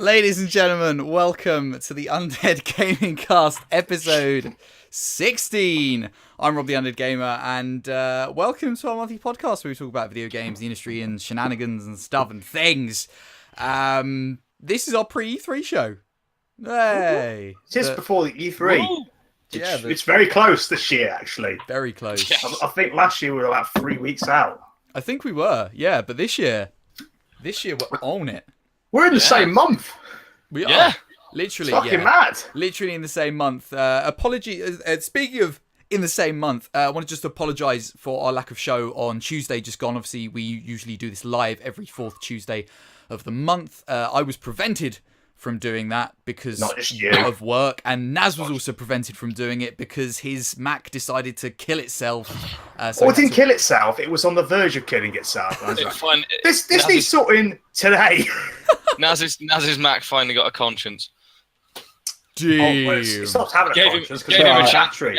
Ladies and gentlemen, welcome to the Undead Gaming Cast episode 16. I'm Rob the Undead Gamer, and welcome to our monthly podcast where we talk about video games, the industry, and shenanigans and stuff and things. This is our pre-E3 show. Hey! Just before the E3. Ooh. Yeah, it's very close this year, actually. Very close. I think last year we were about 3 weeks out. I think we were, yeah, but this year we're on it. We're in the same month. We are. Literally, it's fucking mad. Literally in the same month. Speaking of in the same month, I want to just apologise for our lack of show on Tuesday just gone. Obviously, we usually do this live every fourth Tuesday of the month. I was prevented from doing that because of work, and Naz was also prevented from doing it because his Mac decided to kill itself. It didn't kill itself, it was on the verge of killing itself. This needs sorting today. Naz's Mac finally got a conscience. It stopped having a conscience because gave him a battery.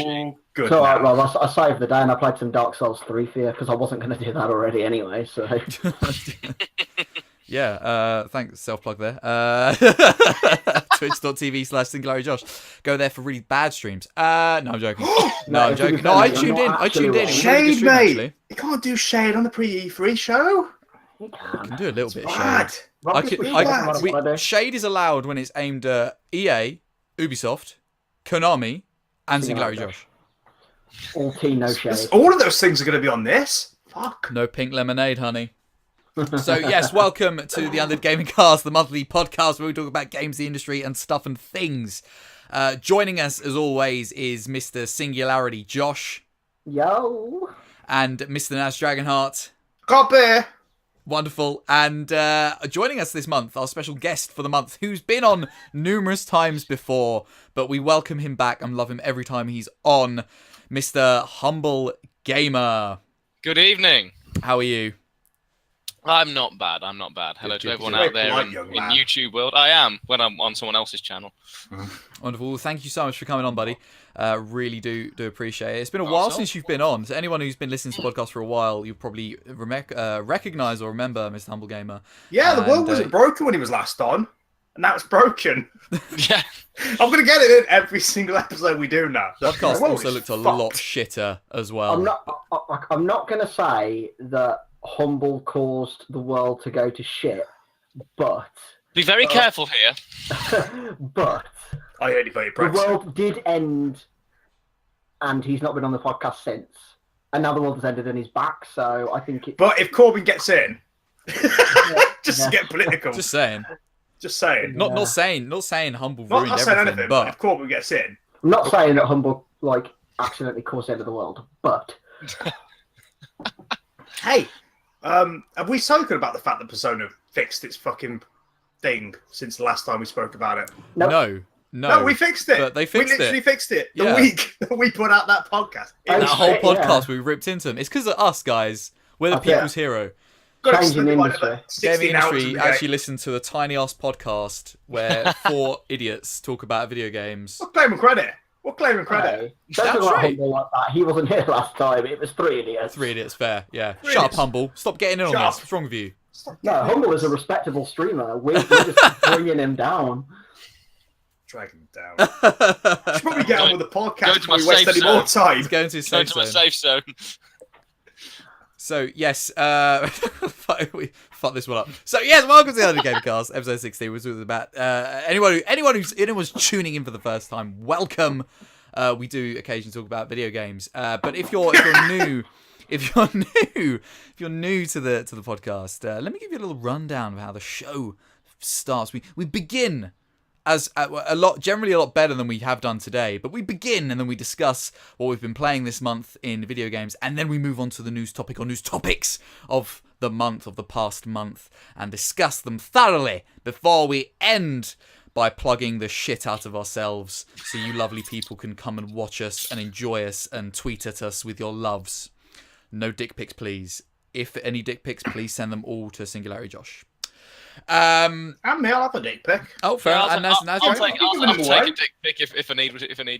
all good. So I saved the day and I played some Dark Souls 3 for you because I wasn't going to do that already anyway. So. Yeah, thanks, self-plug there. Twitch.tv/SingularityJosh. Go there for really bad streams. No, I'm joking. I'm joking. No, I tuned in. Shade, mate. You can't do shade on the pre-E3 show. You can do a little bit of shade. Shade is allowed when it's aimed at EA, Ubisoft, Konami, and SingularityJosh. All tea, no shade. All of those things are going to be on this. Fuck. No pink lemonade, honey. So, yes, welcome to the Undead Gaming Cast, the monthly podcast where we talk about games, the industry, and stuff and things. Joining us, as always, is Mr. SingularityJosh. Yo. And Mr. Naz Dragonheart. Copy. Wonderful. And joining us this month, our special guest for the month, who's been on numerous times before, but we welcome him back and love him every time he's on, Mr. Humble Gamer. Good evening. How are you? I'm not bad. Hello to everyone out there in YouTube world. I am when I'm on someone else's channel. Wonderful. Well, thank you so much for coming on, buddy. Really do appreciate it. It's been a while since you've been on. So anyone who's been listening to the podcast for a while, you'll probably recognise or remember Mr. Humble Gamer. Yeah, the world wasn't broken when he was last on. And now it's broken. Yeah. I'm going to get it in every single episode we do now. The podcast also looked a lot shitter as well. I'm not going to say that Humble caused the world to go to shit, but... Be very careful here. But... I only voted the world did end, and he's not been on the podcast since. And now the world has ended and he's back, so I think it... But if Corbyn gets in... to get political. Just saying. Not saying Humble ruined not saying everything, anything, but if Corbyn gets in... I'm not saying that Humble, accidentally caused the end of the world, but... Hey, have we spoken about the fact that Persona fixed its fucking thing since the last time we spoke about it? No, we fixed it. But they fixed we literally fixed it the Yeah. week that we put out that podcast. that whole podcast we ripped into them. It's because of us, guys. We're the people's hero. Changing industry. Gaming industry actually listened to a tiny ass podcast where 4 idiots talk about video games. We're claiming credit. Don't That's right. Humble like that. He wasn't here last time. It was 3 idiots. 3 idiots, fair. Yeah. Three Shut idiots. up, Humble. Stop getting in on this. What's wrong with you? No, Humble is a respectable streamer. We're just bringing him down. Dragging him down. Should probably get on with the podcast before we waste any more time. He's going to his safe zone. Safe zone. So, yes, we fucked this one up. So, yes, welcome to the Undead Gaming Cast, episode 16. We're talking about anyone's tuning in for the first time, welcome. We do occasionally talk about video games. But if you're new to the podcast, let me give you a little rundown of how the show starts. We begin as generally a lot better than we have done today, but we begin and then we discuss what we've been playing this month in video games, and then we move on to the news topic or news topics of the month, of the past month, and discuss them thoroughly before we end by plugging the shit out of ourselves so you lovely people can come and watch us and enjoy us and tweet at us with your loves. No dick pics, please. If any dick pics, please send them all to SingularityJosh. And me, I'll have a dick pic. Oh, fair enough. I'll take a dick pic if I need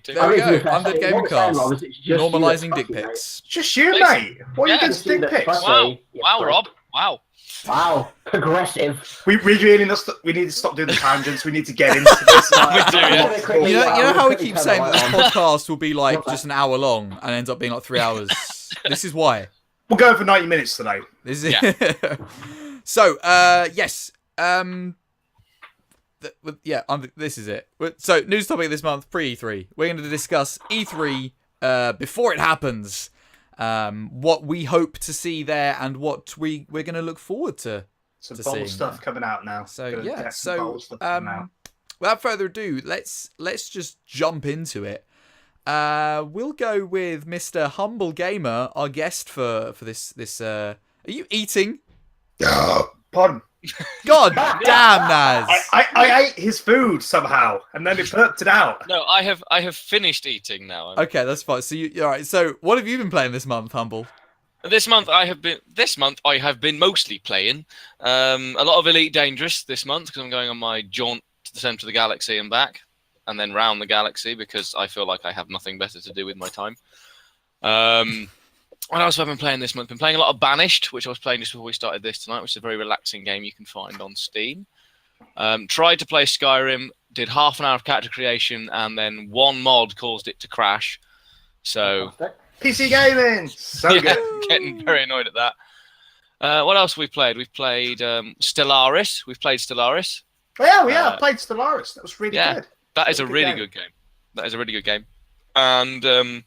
to. There we go. Undead Gaming Cast. Normalising dick pics. Just you, mate. What are you against dick pics? Wow, Rob. Wow. Wow, progressive. We really we need to stop doing the tangents. We need to get into this. We do, yeah. You know how we keep saying that this on. podcast will be like just an hour long and ends up being like 3 hours. This is why. We're going for 90 minutes today. This is So, yes. This is it. So, news topic this month, pre-E3. We're going to discuss E3 before it happens. What we hope to see there and what we're going to look forward to. Some bold stuff coming out now. So, yeah. So, without further ado, let's just jump into it. We'll go with Mr. Humble Gamer, our guest for this. Are you eating? Pardon. God damn, Naz! I ate his food somehow, and then it burped it out. No, I have finished eating now. Okay, that's fine. So all right. So what have you been playing this month, Humble? This month I have been mostly playing a lot of Elite Dangerous this month because I'm going on my jaunt to the centre of the galaxy and back, and then round the galaxy because I feel like I have nothing better to do with my time. What else have I been playing this month? Been playing a lot of Banished, which I was playing just before we started this tonight, which is a very relaxing game you can find on Steam. Tried to play Skyrim, did half an hour of character creation, and then one mod caused it to crash. So PC gaming, so good. Getting very annoyed at that. What else have we played? We've played Stellaris. We've played Stellaris. Oh, yeah, I played Stellaris. That was really good. That is a really good game. That is a really good game. And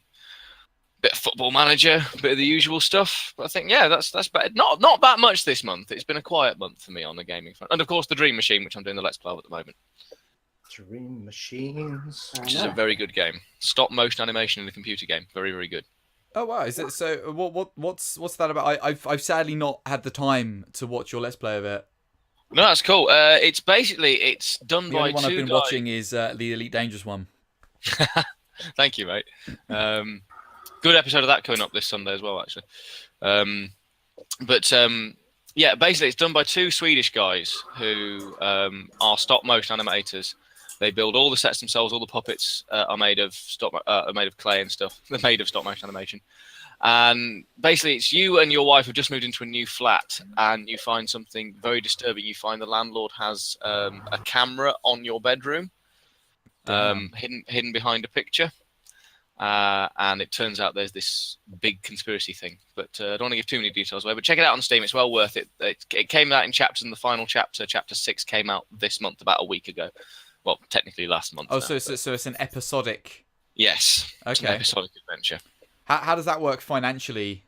bit of Football Manager, bit of the usual stuff. But I think, yeah, that's better. Not that much this month. It's been a quiet month for me on the gaming front. And of course, the Dream Machine, which I'm doing the Let's Play of at the moment. Dream Machines, which is a very good game. Stop motion animation in a computer game. Very, very good. Oh wow! Is it so? What's that about? I've sadly not had the time to watch your Let's Play of it. No, that's cool. It's done the by only one two I've been guys. watching is the Elite Dangerous one. Thank you, mate. Good episode of that coming up this Sunday as well, actually. Yeah, basically it's done by two Swedish guys who are stop motion animators. They build all the sets themselves. All the puppets are made of clay and stuff. They're made of stop motion animation. And basically, it's you and your wife have just moved into a new flat, and you find something very disturbing. You find the landlord has a camera on your bedroom, hidden behind a picture. And it turns out there's this big conspiracy thing. But I don't want to give too many details away. But check it out on Steam. It's well worth it. It came out in chapters, and the final chapter, chapter 6, came out this month, about a week ago. Well, technically last month. Oh, so it's an episodic. Yes. Okay. It's an episodic adventure. How does that work financially?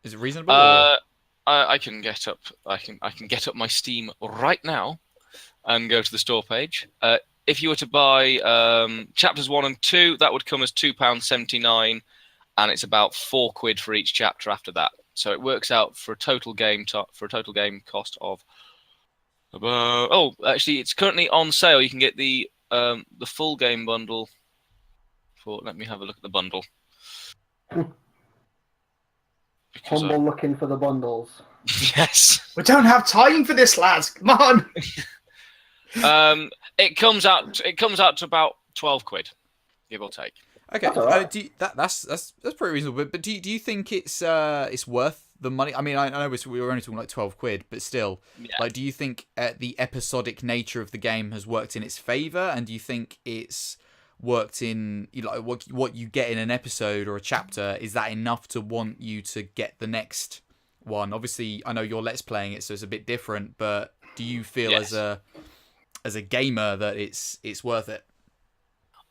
Is it reasonable? I can get up. I can get up my Steam right now, and go to the store page. If you were to buy chapters 1 and 2, that would come as £2.79, and it's about £4 for each chapter after that. So it works out for a total game cost of about. Actually, it's currently on sale. You can get the full game bundle for. Let me have a look at the bundle. Humble looking for the bundles. Yes. We don't have time for this, lads. Come on. It comes out to about £12, give or take. Okay, that's pretty reasonable. But do you think it's worth the money? I mean, I know we were only talking like £12, but still, like, do you think the episodic nature of the game has worked in its favour, and do you think it's worked in what you get in an episode or a chapter? Is that enough to want you to get the next one? Obviously, I know you're Let's Playing it, so it's a bit different. But do you feel as a gamer that it's worth it?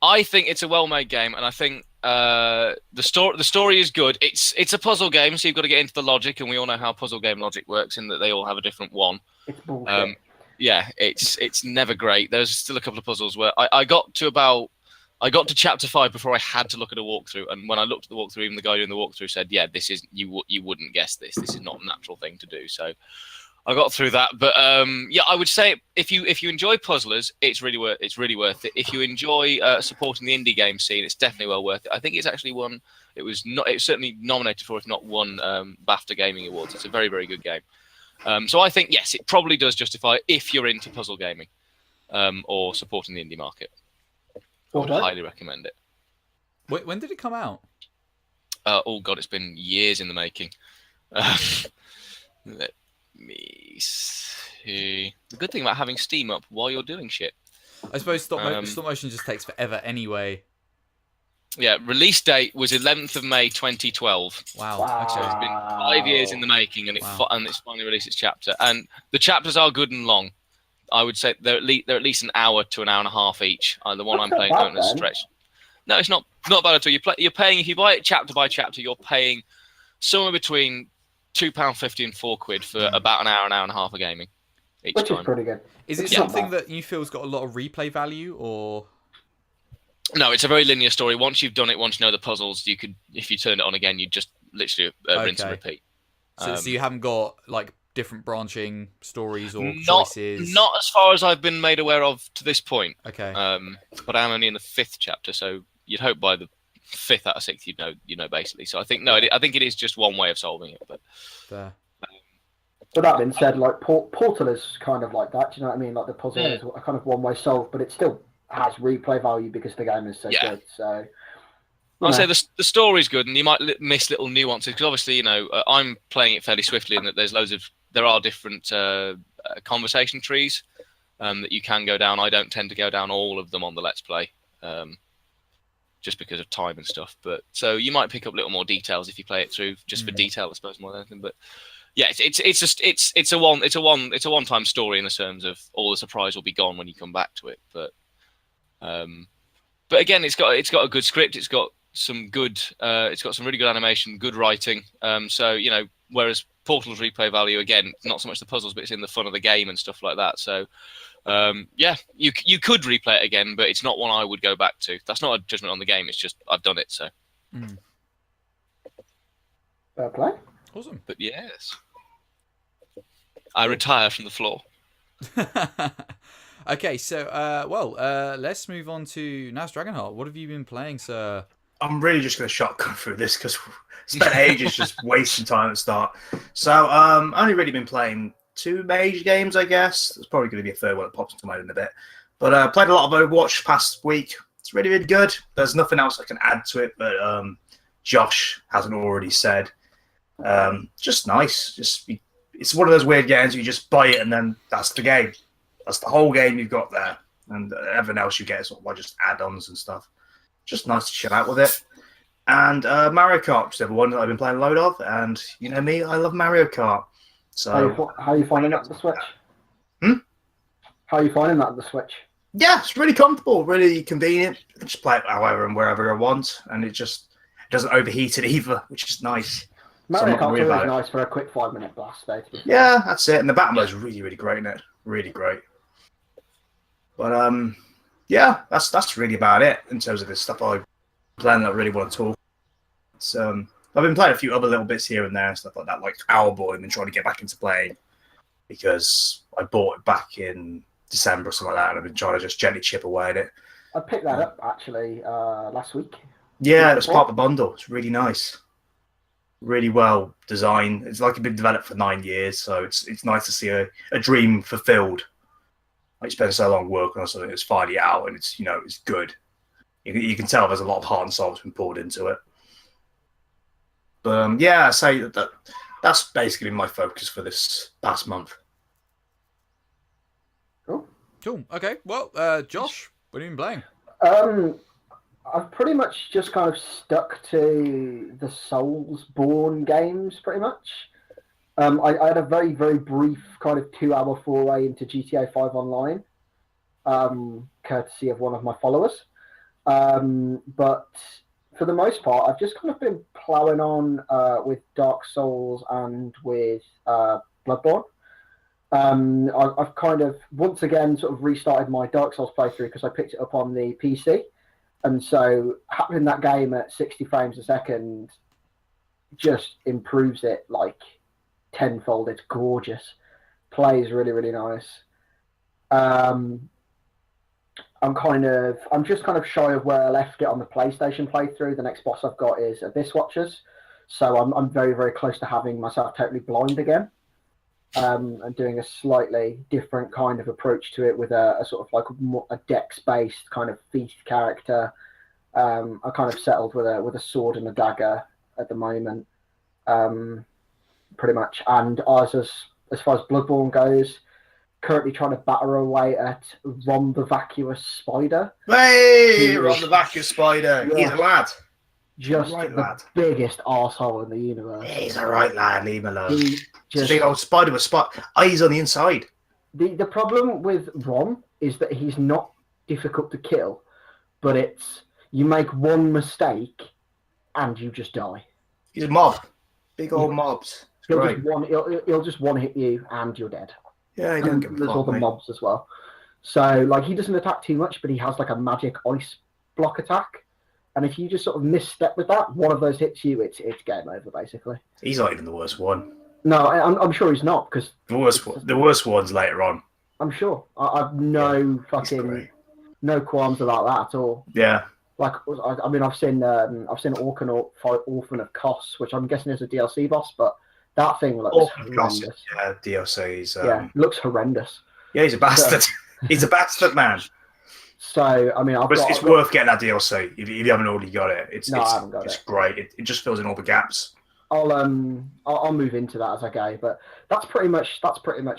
I think it's a well-made game, and I think the story is good. It's a puzzle game, so you've got to get into the logic, and we all know how puzzle game logic works, in that they all have a different one. It's bullshit. Yeah, it's never great. There's still a couple of puzzles where I got to chapter 5 before I had to look at a walkthrough, and when I looked at the walkthrough, even the guy doing the walkthrough said, "Yeah, this is you wouldn't guess this. This is not a natural thing to do." So I got through that, but yeah, I would say if you enjoy puzzlers, it's really worth it. If you enjoy supporting the indie game scene, it's definitely well worth it. I think it's actually won. It was certainly nominated for, if not won, BAFTA Gaming Awards. It's a very, very good game. So I think yes, it probably does justify if you're into puzzle gaming or supporting the indie market. I would highly recommend it. When did it come out? Oh God, it's been years in the making. me see. The good thing about having Steam up while you're doing shit. I suppose stop motion just takes forever anyway. Yeah, release date was 11th of May 2012. Wow. Wow. So it's been 5 years in the making, and it's finally released its chapter. And the chapters are good and long. I would say they're at least an hour to an hour and a half each. The one I'm playing don't stretch. No, it's not bad at all. You're paying, if you buy it chapter by chapter, you're paying somewhere between £2.50 and £4 for about an hour and a half of gaming each Which time. is pretty good. Is it something that you feel's got a lot of replay value, or? No, it's a very linear story. Once you've done it, once you know the puzzles, you could, if you turned it on again, you'd just literally rinse and repeat. So you haven't got like different branching stories or choices? Not as far as I've been made aware of to this point. Okay. But I'm only in the 5th chapter, so you'd hope by the 5th out of 6th you know basically. So I think I think it is just one way of solving it. But fair. But that being said, like Portal is kind of like that. Do you know what I mean? Like the puzzle is a kind of one-way solve, but it still has replay value because the game is so good. So I'd say the story's good, and you might miss little nuances because obviously, I'm playing it fairly swiftly, and that there are different conversation trees that you can go down. I don't tend to go down all of them on the Let's Play, just because of time and stuff. But so you might pick up little more details if you play it through, just for detail, I suppose, more than anything. But yeah, it's a one-time story in the terms of all the surprise will be gone when you come back to it. But again, it's got a good script. It's got some really good animation, good writing. So whereas Portal's replay value, again, not so much the puzzles, but it's in the fun of the game and stuff like that. So you could replay it again, but it's not one I would go back to. That's not a judgment on the game. It's just I've done it. So fair play. Awesome. But yes, I retire from the floor. Okay, so let's move on to Naz Dragonheart. What have you been playing, sir? I'm really just going to shotgun through this because spent ages just wasting time at the start. So I've only really been playing 2 mage games, I guess. There's probably going to be a third one that pops into my head in a bit. But played a lot of Overwatch past week. It's really, really good. There's nothing else I can add to it, but Josh hasn't already said. Just nice. It's one of those weird games where you just buy it and then that's the game. That's the whole game you've got there. And everything else you get is sort of like just add-ons and stuff. Just nice to chill out with it. And Mario Kart, which is the one that I've been playing a load of. And you know me, I love Mario Kart. So how are you finding that on the Switch? How are you finding that on the Switch? Yeah, it's really comfortable, really convenient. I can just play it however and wherever I want. And it doesn't overheat it either, which is nice. Mario Kart is nice for a quick 5-minute blast, though. Yeah, that's it. And the battle mode is really, really great in it. Really great. But yeah, that's really about it in terms of this stuff I'm playing that I really want to talk. So I've been playing a few other little bits here and there and stuff like that, like Owlboy, and been trying to get back into playing because I bought it back in December or something like that, and I've been trying to just gently chip away at it. I picked that up actually last week. Yeah, it was part of the bundle. It's really nice. Really well designed. It's like it's been developed for 9 years, so it's nice to see a dream fulfilled. Like, spent so long working on something that's finally out, and it's it's good. You can tell there's a lot of heart and soul that's been poured into it. But yeah, I say that's basically my focus for this past month. Cool. Okay. Well, Josh, what have you been playing? I've pretty much just kind of stuck to the Soulsborne games, pretty much. I had a very, very brief kind of 2-hour foray into GTA 5 Online, courtesy of one of my followers. But for the most part, I've just kind of been ploughing on with Dark Souls and with Bloodborne. I've kind of, once again, sort of restarted my Dark Souls playthrough because I picked it up on the PC. And so having that game at 60 frames a second just improves it like tenfold. It's gorgeous. Plays really, really nice. I'm just kind of shy of where I left it on the PlayStation playthrough. The next boss I've got is Abyss Watchers. So I'm very, very close to having myself totally blind again. And doing a slightly different kind of approach to it with a sort of like a dex-based kind of feast character. I kind of settled with a sword and a dagger at the moment, pretty much. And as as far as Bloodborne goes, currently trying to batter away at Ron the Vacuous Spider. Hey, Ron the Vacuous Spider. Yeah. He's a lad. Just Right, the lad. biggest arsehole in the universe. He's a right lad. Leave him alone. He Just just, big old spider with eyes on the inside. the problem with Ron is that he's not difficult to kill, but it's you make one mistake and you just die. He's a mob. Big old mobs. It's great. He'll just one hit you and you're dead. Yeah, he don't give a There's fuck, all the mate. mobs as well. So like he doesn't attack too much, but he has like a magic ice block attack. And if you just sort of misstep with that, one of those hits you, it's game over basically. He's not even the worst one. No, I'm sure he's not because The worst one's later on. I'm sure I've no He's fucking great. no qualms about that at all. Yeah. Like I mean I've seen Orphan of Kos, which I'm guessing is a DLC boss, but that thing looks horrendous. Yeah, DLC's. Looks horrendous. Yeah, he's a bastard. He's a bastard, man. So I mean, It's worth getting that DLC if you haven't already got it. I haven't got it's it. great. It just fills in all the gaps. I'll move into that as I go, but that's pretty much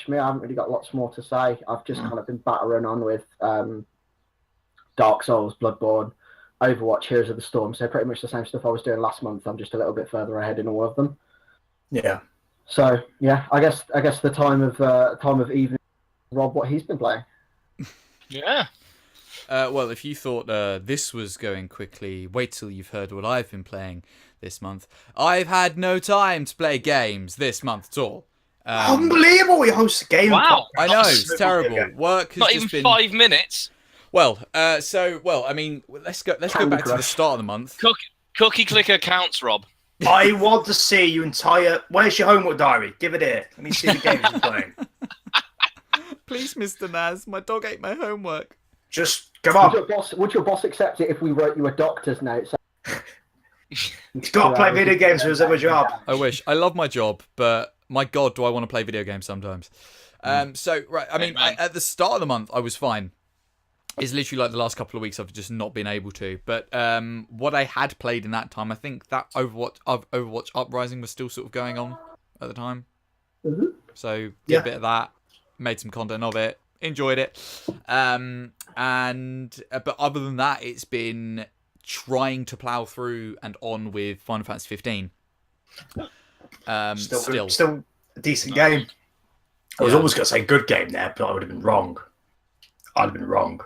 me. I haven't really got lots more to say. I've just kind of been battering on with Dark Souls, Bloodborne, Overwatch, Heroes of the Storm. So pretty much the same stuff I was doing last month. I'm just a little bit further ahead in all of them. Yeah. So yeah, I guess the time of evening, Rob, what he's been playing. Yeah. Well, if you thought this was going quickly, wait till you've heard what I've been playing this month. I've had no time to play games this month at all. Unbelievable! He hosts a game. Wow. I know, it's terrible. Work has Not just even been... 5 minutes. Well, I mean, let's go back to the start of the month. Cookie clicker counts, Rob. I want to see your entire. Where's your homework diary? Give it here. Let me see the games you're playing. Please, Mr. Naz, my dog ate my homework. Just come on. Would your boss accept it if we wrote you a doctor's note? He's got to play video games for his other job. I wish. I love my job, but my God, do I want to play video games sometimes. Right, I mean, at the start of the month, I was fine. It's literally like the last couple of weeks I've just not been able to. But what I had played in that time, I think that Overwatch Uprising was still sort of going on at the time. Mm-hmm. So did a bit of that, made some content of it, enjoyed it. But other than that, it's been trying to plow through and on with Final Fantasy 15. Still a decent game. I was almost going to say good game there, but I would have been wrong. I'd have been wrong.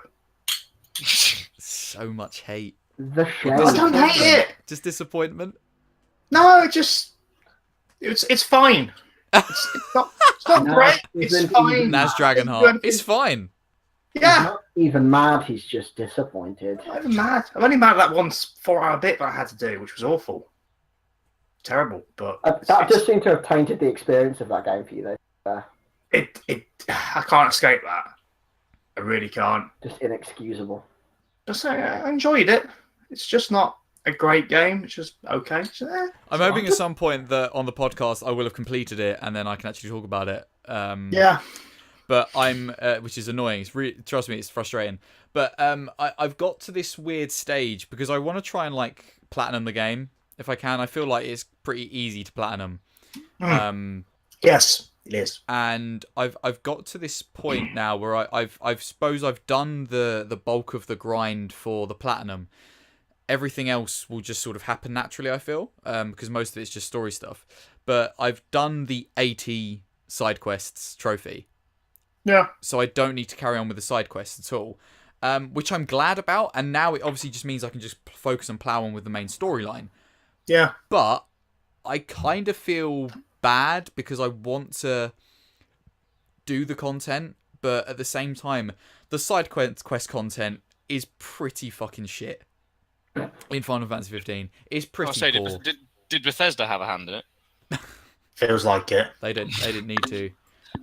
So much hate. The shame. I don't hate it. Just disappointment. No, it's fine. It's not great. It's fine. Naz Dragonheart. It's fine. Yeah. He's not even mad, he's just disappointed. I'm not even mad. I'm only mad at that one 4-hour bit that I had to do, which was awful. Terrible, but that does seem to have tainted the experience of that game for you, though. I can't escape that. I really can't. Just inexcusable. Just say I enjoyed it. It's just not a great game. It's just okay. So, I'm hoping at some point that on the podcast I will have completed it and then I can actually talk about it. Yeah. But which is annoying. Trust me, it's frustrating. But I've got to this weird stage because I want to try and like platinum the game if I can. I feel like it's pretty easy to platinum. Yes, it is. And I've got to this point now where I've suppose I've done the bulk of the grind for the platinum. Everything else will just sort of happen naturally, I feel, because most of it's just story stuff. But I've done the 80 side quests trophy. Yeah. So I don't need to carry on with the side quests at all, which I'm glad about. And now it obviously just means I can just focus and plow on with the main storyline. Yeah. But I kind of feel bad because I want to do the content, but at the same time, the side quest content is pretty fucking shit in Final Fantasy 15. It's pretty poor. Did Bethesda have a hand in it? Feels like it. They didn't need to.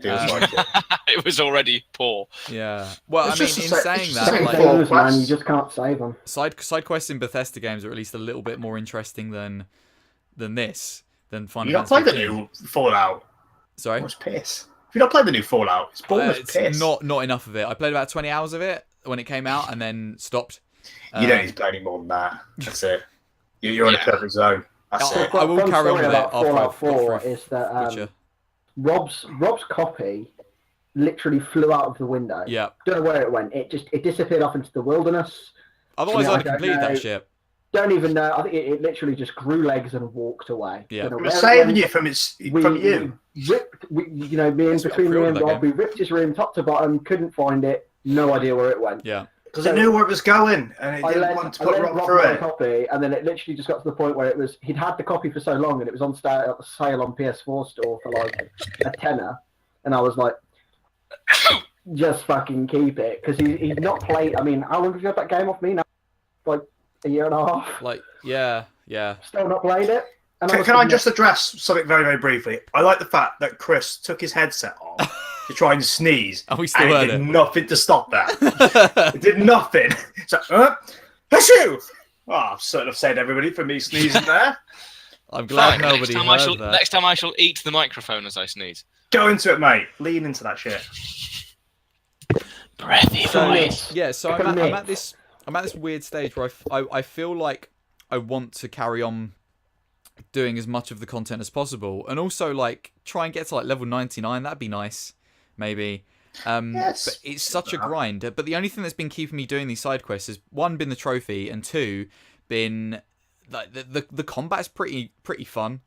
Feels like it. It was already poor. Yeah. Well, It's I mean, just in a saying it's that, just like, a- Man, you just can't save them. side quests in Bethesda games are at least a little bit more interesting than Final You not Fantasy played the 15. new Fallout? Sorry? It's piss. If you not played the new Fallout, it's boring as piss. It's not enough of it. I played about 20 hours of it when it came out and then stopped. You don't need to play any more than that. That's it. You're in a perfect zone. That's it. I will Fun carry on story with it about after Fallout I've 4 got through is that Witcher. Rob's copy literally flew out of the window. Yeah. Don't know where it went. It disappeared off into the wilderness. Otherwise, I I'd have don't completed know. that shit. Don't even know. I think it literally just grew legs and walked away. Yeah. Don't know It was where saving went. you from you. We ripped, you know, Yes, we got between me pre-ordered and that Rob, game. we ripped his room top to bottom, couldn't find it, no idea where it went. Yeah. Because it knew where it was going, and it I didn't lent want to put Rob Rob through my it. copy, and then it literally just got to the point where he'd had the copy for so long, and it was on sale on PS4 store for like a tenner, and I was like, just fucking keep it, because he's not played. I mean, how long have you had that game off me now? Like a year and a half. Like, yeah. Still not played it. And Can I just address something very, very briefly? I like the fact that Chris took his headset off to try and sneeze, And we still and heard it did it. nothing to stop that. It did nothing. It's like, Achoo! Oh, I've sort of saved everybody from me sneezing there. I'm glad Fine, nobody heard that. Next time I shall eat the microphone as I sneeze. Go into it, mate. Lean into that shit. Breathy voice. Yeah, so I'm at this weird stage where I feel like I want to carry on doing as much of the content as possible, and also like try and get to like level 99. That'd be nice, maybe. Yes. But it's such a grind. But the only thing that's been keeping me doing these side quests has, one, been the trophy, and two, been like the combat's pretty fun.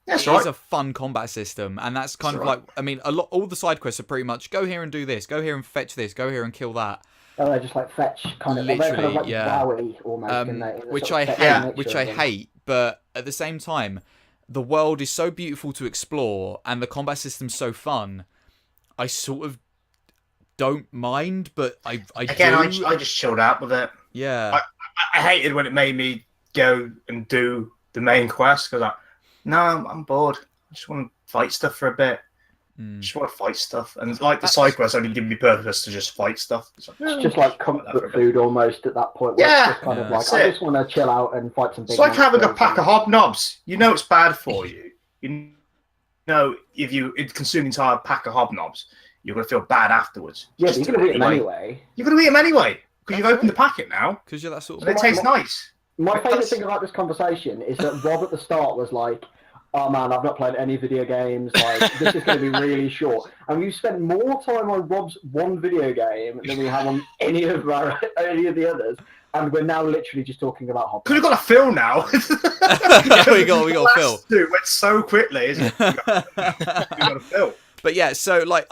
That's It is right. a fun combat system, and that's kind That's of right. like, I mean, all the side quests are pretty much go here and do this, go here and fetch this, go here and kill that. They're just like fetch kind of, they're kind of Literally, like yeah. Wowie almost. in the Which sort I of fetch hate, nature which of I them. hate, but at the same time, the world is so beautiful to explore, and the combat system's so fun. I sort of don't mind, but I do. I just chilled out with it. Yeah. I hated when it made me go and do the main quest because no, I'm bored. I just want to fight stuff for a bit. Just want to fight stuff, and like the side quests only give me purpose to just fight stuff. It's just like comfort food almost at that point. Where Yeah, it's just kind of like that's I it. just want to chill out and fight some big. It's like having a monsters pack of and- hobnobs. You know it's bad for you. You know if you consume the entire pack of hobnobs, you're going to feel bad afterwards. Yeah, but Just you're gonna do eat it them anyway. You're going to eat them anyway because you've That's opened the packet now, Because you're that sort and of. it tastes nice. My favourite That's- thing about this conversation is that Rob at the start was like, "Oh man, I've not played any video games. Like this is going to be really short." And we've spent more time on Rob's one video game than we have on any of the others. And we're now literally just talking about hobbies. Could have got a fill now. Yeah, we got a fill. Last two went so quickly, isn't it? We got a fill. But yeah, so like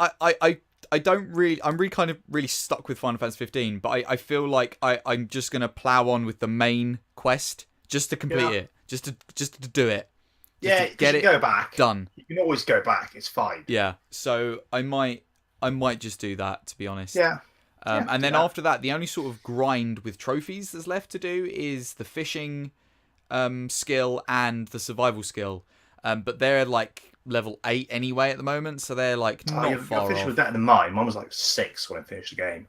I don't really, I'm really kind of really stuck with Final Fantasy 15, but I feel like I'm just gonna plow on with the main quest just to complete it, just to do it. Yeah, get it go back. done. You can always go back. It's fine. Yeah, so I might just do that, to be honest. Yeah. And then yeah. after that, the only sort of grind with trophies that's left to do is the fishing skill and the survival skill. But they're like level 8 anyway at the moment, so they're like not Your far fishing off. was better than mine. Mine was like 6 when I finished the game.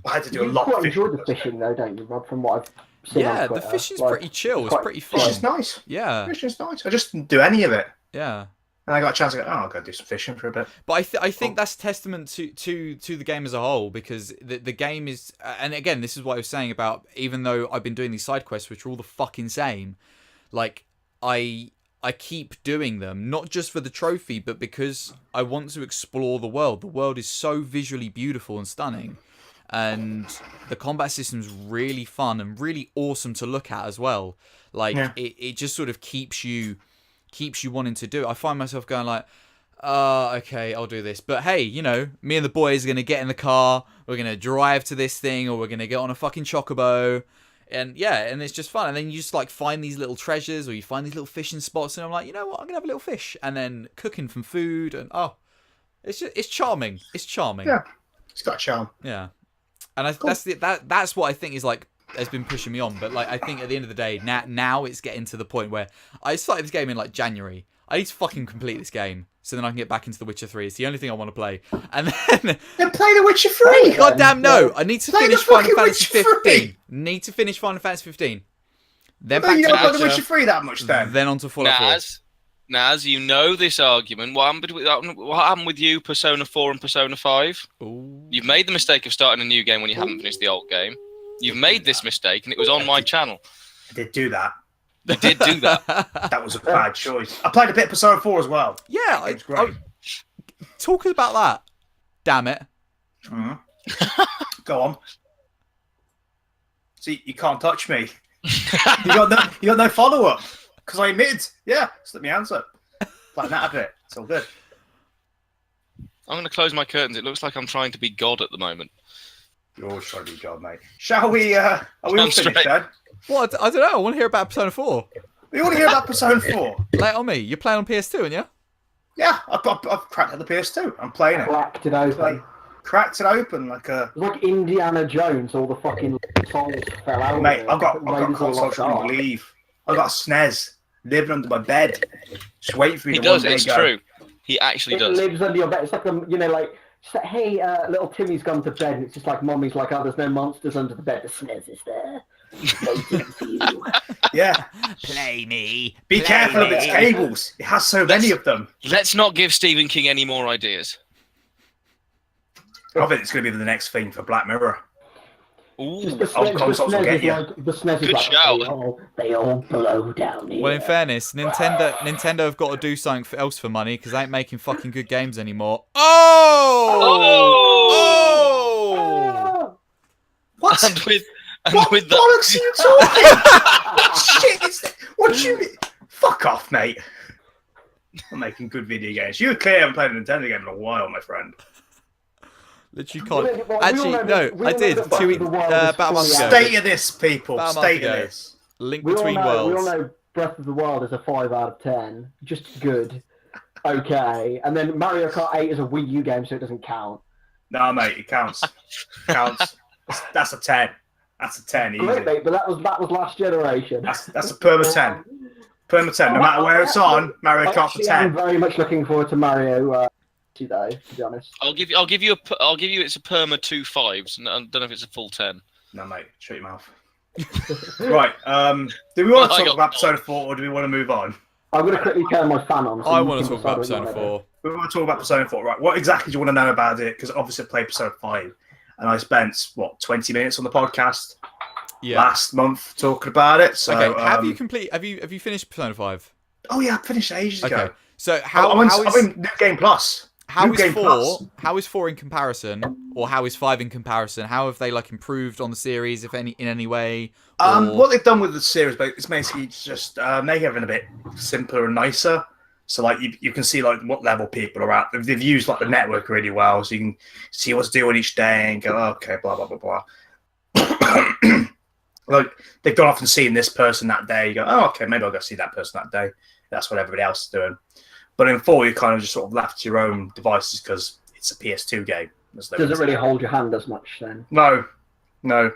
I had to do a You lot of quite fishing. enjoy the fishing though, don't you, Rob? From what I've seen Yeah, on the Twitter. fishing's Like, pretty chill. It's quite pretty fun. Fishing's nice. Yeah, Fishing's nice. I just didn't do any of it. yeah. And I got a chance to go, I'll go do some fishing for a bit. But I think that's testament to the game as a whole, because the game is, and again, this is what I was saying about, even though I've been doing these side quests, which are all the fucking same, like I keep doing them, not just for the trophy, but because I want to explore the world. The world is so visually beautiful and stunning, and the combat system's really fun and really awesome to look at as well. Like it just sort of keeps you wanting to do it. I find myself going like, okay, I'll do this. But hey, you know, me and the boys are going to get in the car, we're going to drive to this thing, or we're going to get on a fucking chocobo. And yeah, and it's just fun. And then you just like find these little treasures, or you find these little fishing spots, and I'm like, you know what, I'm going to have a little fish. And then cooking from food, and it's charming. It's charming. Yeah, it's got a charm. Yeah. And that's what I think is like, has been pushing me on. But like, I think at the end of the day, now it's getting to the point where I started this game in like January. I need to fucking complete this game so then I can get back into The Witcher 3. It's the only thing I want to play. And then Then play The Witcher 3! goddamn no, I need to Play the finish Final fucking Fantasy Witcher 3. 15. Need to finish Final Fantasy 15. Then No, back you to don't play The Gotcha. Witcher 3 that much then. then on to Fallout 4. Naz, you know this argument. What happened with you, Persona 4 and Persona 5? Ooh. You've made the mistake of starting a new game when you haven't finished the old game. You've made this mistake, and it was on my channel. I did do that. They did do that. That was a bad choice. I played a bit of Persona 4 as well. Yeah, It's great. talk about that. Damn it. Mhm. Go on. See, you can't touch me. You got no follow up because I admitted. Yeah, just let me answer. Like that a bit. It's all good. I'm going to close my curtains. It looks like I'm trying to be God at the moment. You're always trying to be God, mate. Shall we? Are we all finished then? What? I don't know. I want to hear about Persona 4. We want to hear about Persona 4. Lay it on me. You're playing on PS2, aren't you? Yeah, I've cracked out the PS2. I'm playing it. Cracked it open. Cracked it open like a. It's like Indiana Jones. All the fucking souls fell out. Mate, of it. I've got Raiders of the consoles Lost you Ark. believe. I've got a SNES living under my bed, just waiting for me He to one does. day It's go. true. He actually It does. lives under your bed. It's like like. Hey, little Timmy's gone to bed, and it's just like Mommy's like, oh, there's no monsters under the bed. The SNES is there, waiting for you. Yeah. Play me. Be careful of its cables. It has so many of them. Let's not give Stephen King any more ideas. I think it's going to be the next thing for Black Mirror. Ooh. Just the Old SNES, consoles the will SNES get is you. like the SNES is Good like shout. they all blow down here. Well, in fairness, Nintendo have got to do something else for money because they ain't making fucking good games anymore. Oh! Ah! What? And with What the bollocks are you talking? What shit is that? What do you mean? Fuck off, mate. I'm making good video games. You clearly haven't played a Nintendo game in a while, my friend. Literally Well, can't. we all Actually, know no, that- we I all did know that 2 weeks, Breath of the Wild about is a month fully ago. State of this, people. About a month State of ago. this. Link We all Between know Worlds. Breath of the Wild is a 5 out of 10. Just good. Okay. And then Mario Kart 8 is a Wii U game, so it doesn't count. No, mate, it counts. Counts. That's a 10. That's a 10. Easy. Great, mate, but that was last generation. That's a perma 10. Perma 10. No matter where it's on, Mario I Kart's a actually am 10. very much looking forward to Mario, though, to be honest. I'll give you it's a perma 2 5s. I don't know if it's a full 10. No, mate, shut your mouth. Right. Do we want to I talk got- about Persona 4 or do we want to move on? I'm going to quickly turn my fan on. so I you want can to talk decide about what you Persona wanna do. 4. We want to talk about Persona 4, right? What exactly do you want to know about it? Because obviously I played Persona 5 and I spent, 20 minutes on the podcast Yeah. last month talking about it. So, Okay. Have you finished Persona 5? Oh, yeah, I finished ages ago. Okay. So I'm in New Game Plus. how New is Game 4? Plus. How is 4 in comparison, or how is 5 in comparison? How have they improved on the series, if in any way? Or... What they've done with the series, it's basically just make everything a bit simpler and nicer. So you can see what level people are at. They've used the network really well, so you can see what's doing each day and go, okay, blah blah blah blah. They've gone off and seen this person that day. You go, oh, okay, maybe I'll go see that person that day. That's what everybody else is doing. But in 4, you kind of just sort of left to your own devices because it's a PS2 game. Does it really hold your hand as much then? No.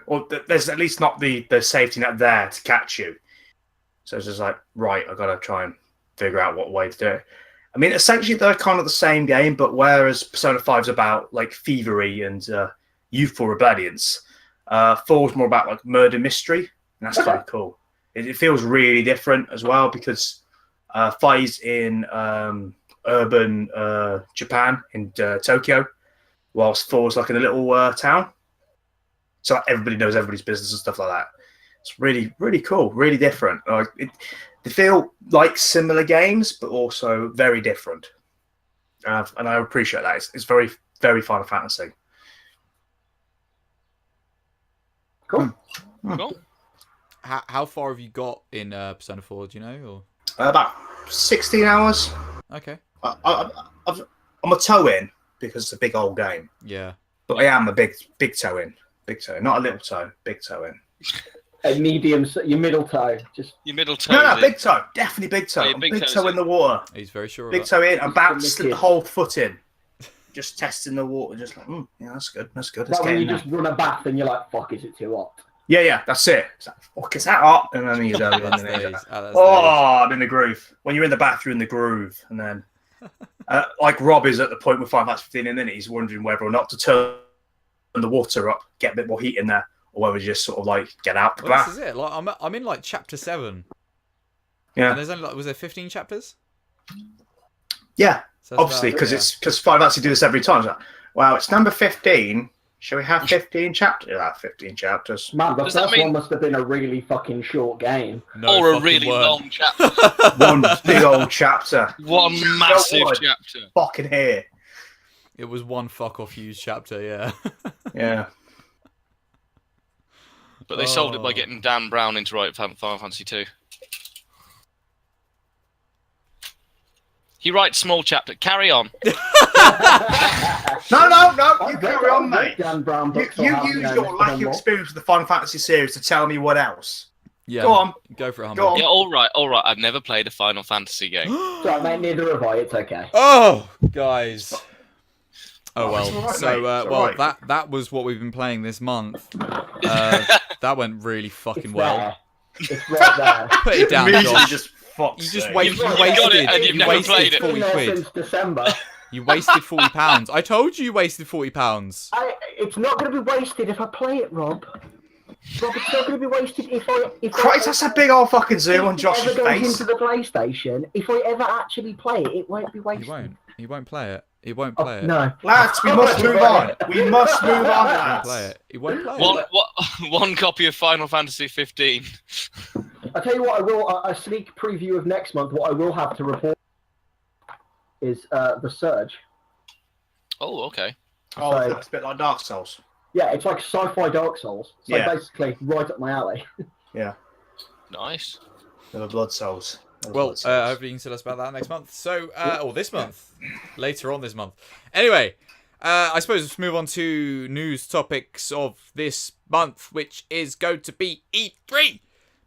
Or there's at least not the safety net there to catch you. So it's just right, I've got to try and figure out what way to do it. I mean, essentially, they're kind of the same game, but whereas Persona 5 is about thievery and youthful rebellions, 4 is more about murder mystery, and that's kind of cool. It feels really different as well because 5 is in urban Japan, in Tokyo, whilst 4 is in a little town. So everybody knows everybody's business and stuff like that. It's really, really cool, really different. They feel like similar games, but also very different. And I appreciate that. It's very, very Final Fantasy. Cool. Cool. How far have you got in Persona 4? Do you know? About 16 hours. Or okay. I'm a toe in because it's a big old game. Yeah. But I am a big toe in. Big toe in. Not a little toe, big toe in. A medium, your middle toe. Just Your middle toe. No, is big toe. Definitely big toe. Yeah, I'm big big toe's toe in in. the water. He's very sure. Big of toe in. I'm about to Just slip the whole foot in. Just testing the water. Just yeah, that's good. That's good. It's that when you getting just run a bath and you're like, fuck, is it too hot? Yeah, that's it. It's fuck, is that hot? And then you go, That's and then you days. go, That's oh, I'm in the groove. When you're in the bath, you're in the groove. And then, Rob is at the point with 5 hours 15 in, and he's wondering whether or not to turn the water up, get a bit more heat in there, or whether to just sort of get out the Well, bath. this is it. I'm in chapter 7. Yeah. And there's only was there 15 chapters? Yeah, So that's obviously, about- because 5 actually do this every time. It's wow, it's number 15. Shall we have 15 chapters? Yeah, 15 chapters. Man, the Does that first mean- one must have been a really fucking short game. No or a fucking really word. long chapter. One big old chapter. One massive what? chapter. Fucking here. It was one fuck off huge chapter, yeah. Yeah. But they solved it by Oh. getting Dan Brown into write Final Fantasy 2. He writes small chapter. Carry on. No, I've you read- carry on, I've read mate. Dan Brown You, books. you I have, use know, your Mr. lack of Humble. experience with the Final Fantasy series to tell me what else. Yeah. Go on. Go for it, Go Humble. on. Yeah, all right. I've never played a Final Fantasy game. So, mate, neither have I. It's okay. Oh, guys. Oh Oh, well. it's all right, So mate. It's all well, right. that was what we've been playing this month. That went really fucking It's well. there. It's right there. Put it down, Immediately Josh. just fuck's You just sake. wait. You've You got wasted. it and you've You never wasted played it. 40 Been there quid. since December. You wasted £40. I told you wasted £40. It's not going to be wasted if I play it, Rob. Rob, it's not going to be wasted if I. Christ, that's a big old fucking zoom on if it Josh's ever goes face. into the PlayStation, if I ever actually play it, it won't be wasted. He won't. He won't play it. He won't Oh, play it. no. Lads, we must move on. We must move on, He won't lads. play it. He won't play it. One copy of Final Fantasy 15. I tell you what, I will a sneak preview of next month. What I will have to report is the Surge. Oh, okay. Oh, So- that's a bit like Dark Souls. Yeah, it's like sci-fi Dark Souls. So Yeah. basically, right up my alley. Nice. Never Blood Souls. Never Well, Blood Souls. hopefully you can tell us about that next month. So, or this month. Later on this month. Anyway, I suppose let's move on to news topics of this month, which is going to be E3.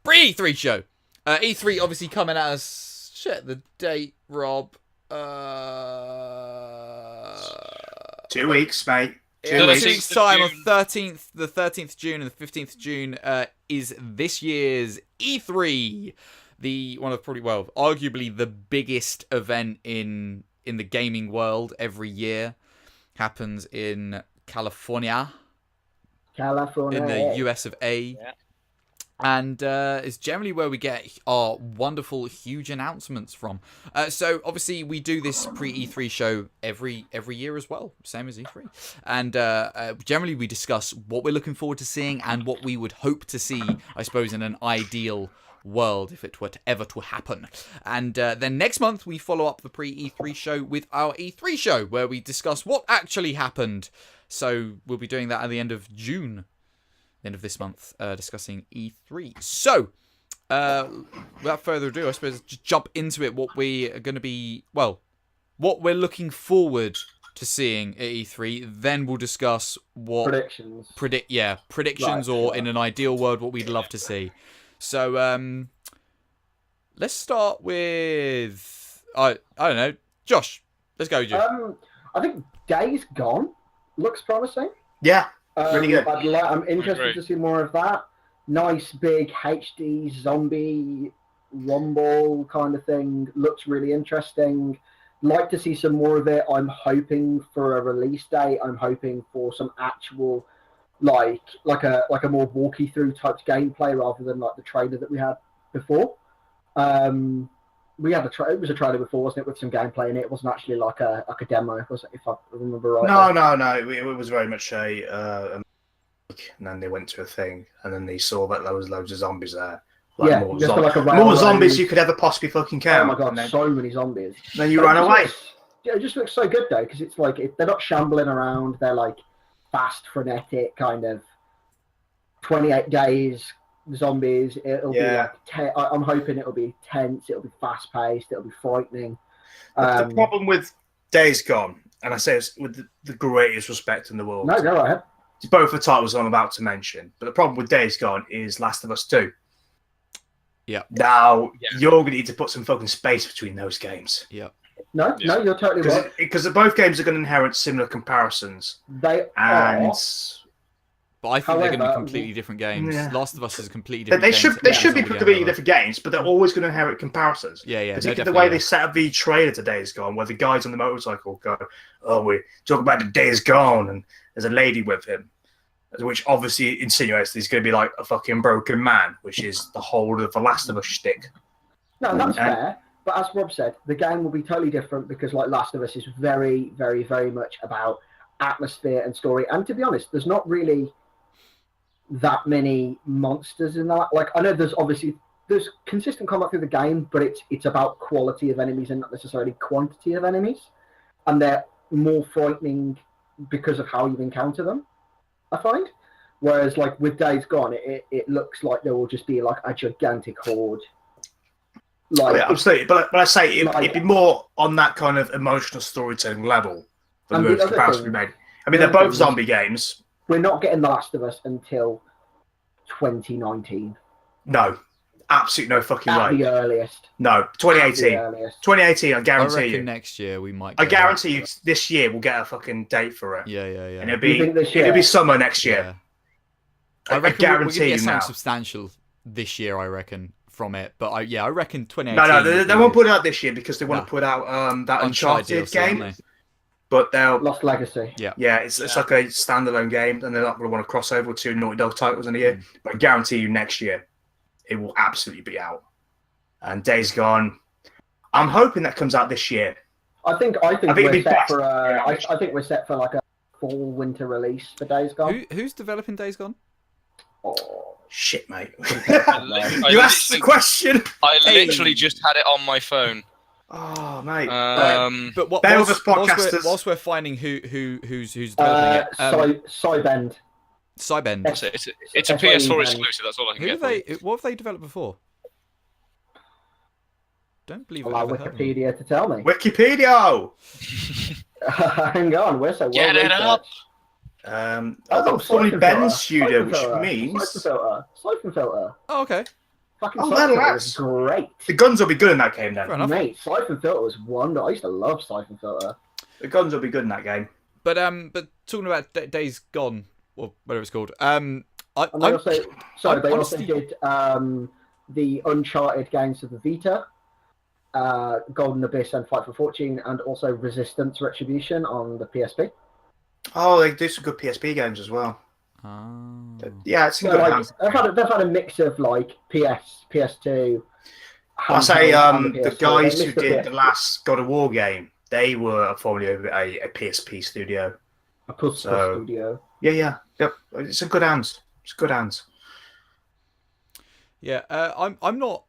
Pre-E3 show. E3 obviously coming at us. Shit, the date, Rob. 2 weeks, mate. In 2 2 weeks. weeks' time, on the 13th June and the 15th June, is this year's E3. One of probably, well, arguably the biggest event in the gaming world every year. Happens in California, California. in the US of A. Yeah. And it's generally where we get our wonderful, huge announcements from. So obviously we do this pre-E3 show every year as well, same as E3. And generally we discuss what we're looking forward to seeing and what we would hope to see, I suppose, in an ideal world if it were to ever to happen. And then next month we follow up the pre-E3 show with our E3 show, where we discuss what actually happened. So we'll be doing that at the end of June. End of this month, discussing E3. So, without further ado, I suppose just jump into it. What we are going to be, well, what we're looking forward to seeing at E3. Then we'll discuss what Predictions. predictions, Right, or sure. in an ideal world, what we'd love to see. So, let's start with I don't know, Josh. Let's go, Josh. I think Days Gone looks promising. Yeah, really good. I'm interested Great. to see more of that. Nice big HD zombie rumble kind of thing. Looks really interesting. Like to see some more of it. I'm hoping for a release date. I'm hoping for some actual like a more walkie through type gameplay rather than like the trailer that we had before. We had it was a trailer before, wasn't it, with some gameplay in it. It wasn't actually like a demo, was it, if I remember right? No. It was very much and then they went to a thing, and then they saw that there was loads of zombies there. Like Yeah, more, just zom- like a more railroad. zombies you could ever possibly fucking Oh count. my god, And then, so many zombies. then you But ran it just away. looks- yeah, it just looks so good though, because it's like they're not shambling around. They're like fast, frenetic kind of 28 days zombies. It'll be Yeah. like I'm hoping it'll be tense. It'll be fast paced. It'll be frightening. The problem with Days Gone, and I say this with the greatest respect in the world, No, go ahead. both the titles I'm about to mention, but the problem with Days Gone is Last of Us 2. Yeah. Now, Yeah. you're going to need to put some fucking space between those games. No, Yeah. you're totally right. Because both games are going to inherit similar comparisons. They And are. But I think they're going to be However, completely different games. yeah. Last of Us is a completely different they game should to they every should be single game completely ever. different games, but they're always going to inherit comparisons. Yeah, no, Particularly the definitely, way yeah. they set up the trailer to Days Gone, where the guys on the motorcycle go, "Oh, we talk about the Days Gone," and there's a lady with him, which obviously insinuates that he's going to be like a fucking broken man, which is the whole of the Last of Us shtick. No, that's And- fair. But as Rob said, the game will be totally different because, like Last of Us, is very, very, very much about atmosphere and story. And to be honest, there's not really that many monsters in that. Like, I know there's consistent combat through the game, but it's about quality of enemies and not necessarily quantity of enemies. And they're more frightening because of how you encounter them, I find. Whereas, like, with Days Gone, it looks like there will just be, like, a gigantic horde. Like, yeah, absolutely. But I say like, it'd be more on that kind of emotional storytelling level for the And the moves other could possibly thing- be made. I mean, they're the other both thing zombie games. we're not getting The Last of Us until 2019. No, absolutely no fucking At way. the earliest. No, At the 2018. earliest. 2018, I I guarantee reckon you. next year we might. I Get guarantee you this year we'll get a fucking date for it. Yeah. And it'll You think this it'll year? be summer next year. Yeah. I I reckon we're guarantee gonna you get something now. substantial this year. I reckon from it, but I reckon 2018. No, they won't put it out this year because they want No. to put out that Uncharted Uncharted DLC, game. aren't they? But they'll Lost Legacy. yeah, it's like a standalone game, and they're not going to want to cross over with 2 Naughty Dog titles in a year. But I guarantee you, next year it will absolutely be out. And Days Gone, I'm hoping that comes out this year. I think it'd we're be set best. for Yeah. I think we're set for like a fall winter release for Days Gone. Who's developing Days Gone? Oh, Shit, mate. I You asked the question. literally just had it on my phone. Oh, mate. But what, Bear with us, whilst podcasters. whilst we're finding who's developing it, Cybend. Cybend. It's a PS4 exclusive. That's all I can Who have get. they? What have they developed before? Don't believe I've Allow ever heard of them. Wikipedia to tell me. Wikipedia. Hang on, we're so Get well it up. That's only Ben's studio, which means Siphon Filter. Oh, okay. Fucking Oh, Siphon that Filter lasts. is great. the guns will be good in that game. Fair Then enough. Mate, Siphon Filter was wonderful. I used to love Siphon Filter. the guns will be good in that game. But talking about Days Gone or whatever it's called. And they I'm also, sorry, they honestly- also did the Uncharted games of the Vita, Golden Abyss and Fight for Fortune, and also Resistance Retribution on the PSP. Oh, they do some good PSP games as well. Oh. Yeah, it's in So good like, hands. they've had a mix of like PS2. I'll say handheld and the PS4. guys They who mixed the did the last God of War game, they were formerly a PSP studio. a Puzzle so- Studio. Yeah. Yep. It's in good hands. It's good hands. Yeah, I'm not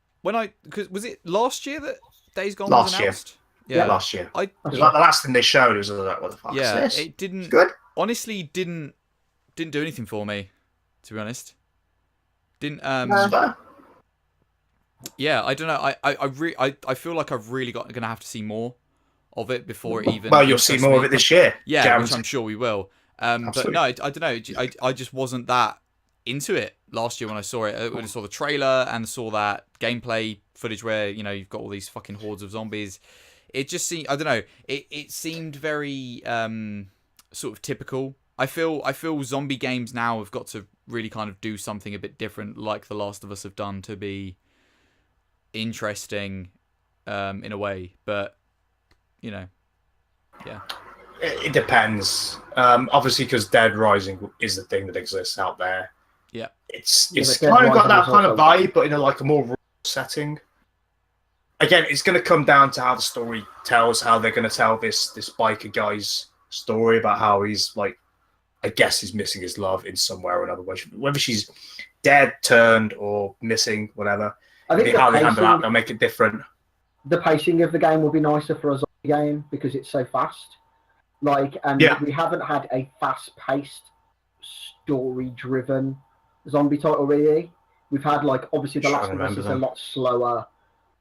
because was it last year that Days Gone Last was year. announced? Yeah, last year. I It was like the last thing they showed. It was like, what the fuck yeah, is this? it didn't It's good. honestly didn't do anything for me, to be honest. Didn't It's fair. yeah, I don't know. I feel like I've really gonna have to see more of it before it even. Well, you'll see interests more of me. it this year. Yeah, Guaranteed. which I'm sure we will. But Absolutely. no, I don't know. I just wasn't that into it last year when I saw it. I saw the trailer and saw that gameplay footage where you've got all these fucking hordes of zombies. It just seemed, I don't know. It seemed very sort of typical. I feel zombie games now have got to really kind of do something a bit different, like The Last of Us have done, to be interesting in a way. But yeah. It depends. Obviously, because Dead Rising is the thing that exists out there. Yeah. It's Yeah, but Dead kind of got Rising that is kind of also- vibe, but in a more rural setting. Again, it's going to come down to how the story tells, how they're going to tell this biker guy's story about how he's I guess he's missing his love in somewhere or another. Whether she's dead, turned, or missing, whatever. I think How they handle that, the they'll make it different. pacing of the game will be nicer for a zombie game because it's so fast. Yeah. We haven't had a fast-paced, story-driven zombie title really. We've had obviously The Trying Last to of Us remember is them. a lot slower.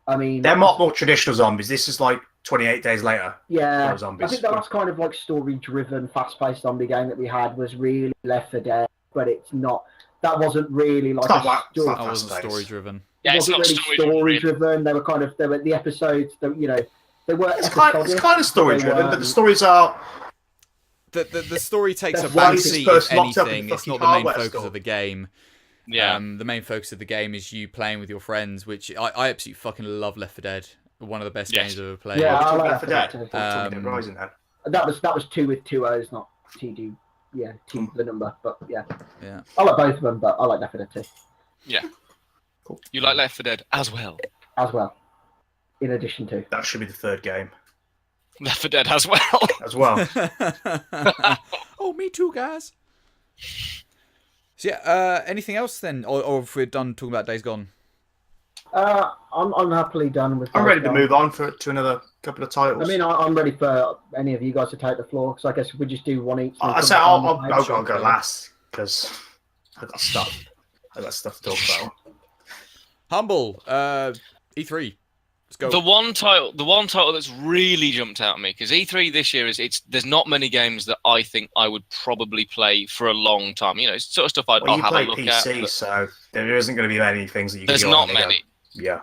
I mean, They're more traditional zombies. This is 28 days later. yeah. zombies. I think the last kind of story-driven, fast-paced zombie game that we had was really Left 4 Dead, but it's not. That wasn't really It's not like- it's story. not I wasn't fast-paced. story driven. Yeah, It it's wasn't not really story story-driven. They were the episodes that they were. It's kind of story driven, but the stories are. The story takes a That's why this backseat, if person locked up in anything. It's fucking not the main hardware focus store. of the game. Yeah. The main focus of the game is you playing with your friends, which I absolutely fucking love. Left 4 Dead, one of the best Yes. games I've ever played. Yeah, I Talking like about for that. Dead. too. Talking Dead Rising then. That was 2 with 2 O's, not TD. Yeah, T the number, but yeah. Yeah. I like both of them, but I like Left 4 Dead 2 You like Left 4 Dead as well. as well. In addition to. That should be the third game Left 4 Dead as well. as well. me too, guys. So yeah, anything else then, or if we're done talking about Days Gone? I'm happily done with. I'm ready to move on to another couple of titles. I mean, I'm ready for any of you guys to take the floor, because I guess we just do one each. I say I'll go last because I got stuff. I got stuff to talk about. Humble, E3. Let's go. The one title that's really jumped out at me, because E3 this year there's not many games that I think I would probably play for a long time. You know, it's sort of stuff I'll have a look PC, at. So there isn't going to be many things that you. There's not many. Yeah.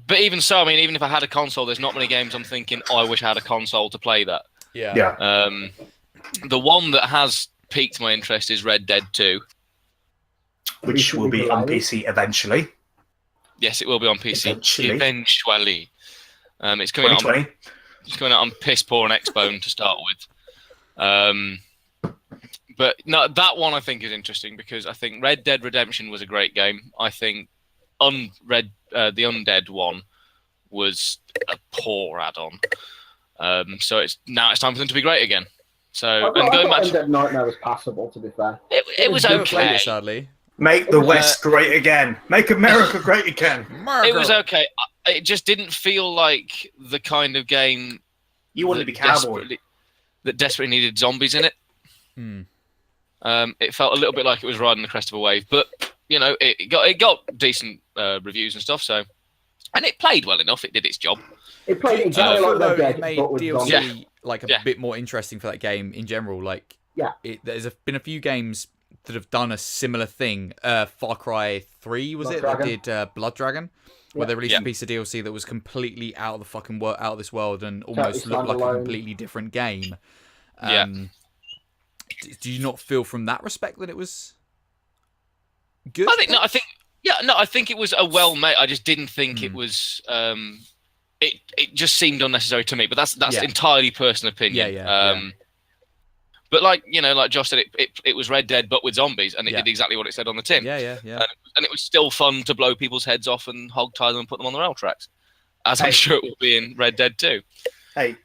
But even so, I mean, even if I had a console, there's not many games I'm thinking, I wish I had a console to play that. Yeah. Yeah. The one that has piqued my interest is Red Dead 2. Which will be on PC eventually. Yes, it will be on PC eventually. It's coming 2020. It's coming out on piss poor and Xbone to start with. But no, that one I think is interesting because I think Red Dead Redemption was a great game. I think the Undead one was a poor add-on. So it's time for them to be great again. So I thought Undead Nightmare was passable, to be fair. It was okay. Sadly. Make the West great again. Make America great again. It was okay. It just didn't feel like the kind of game you wanted to be cowboy that desperately needed zombies in it. It felt a little bit like it was riding the crest of a wave, but you know, it got decent reviews and stuff. So, and it played well enough. It did its job. It played exactly like Red Dead, it made but with DLC zombies. like a bit more interesting for that game in general. Like, there's been a few games that have done a similar thing. Far Cry 3 was it? They did Blood Dragon, where they released a piece of DLC that was completely out of the fucking out of this world and almost looked like a completely different game. Do you not feel from that respect that it was good? I think it was a well made. I just didn't think it was. It just seemed unnecessary to me, but that's entirely personal opinion. But like Josh said, it was Red Dead but with zombies, and it did exactly what it said on the tin. Yeah. And it was still fun to blow people's heads off and hog tie them and put them on the rail tracks, as I'm sure it will be in Red Dead 2. Hey,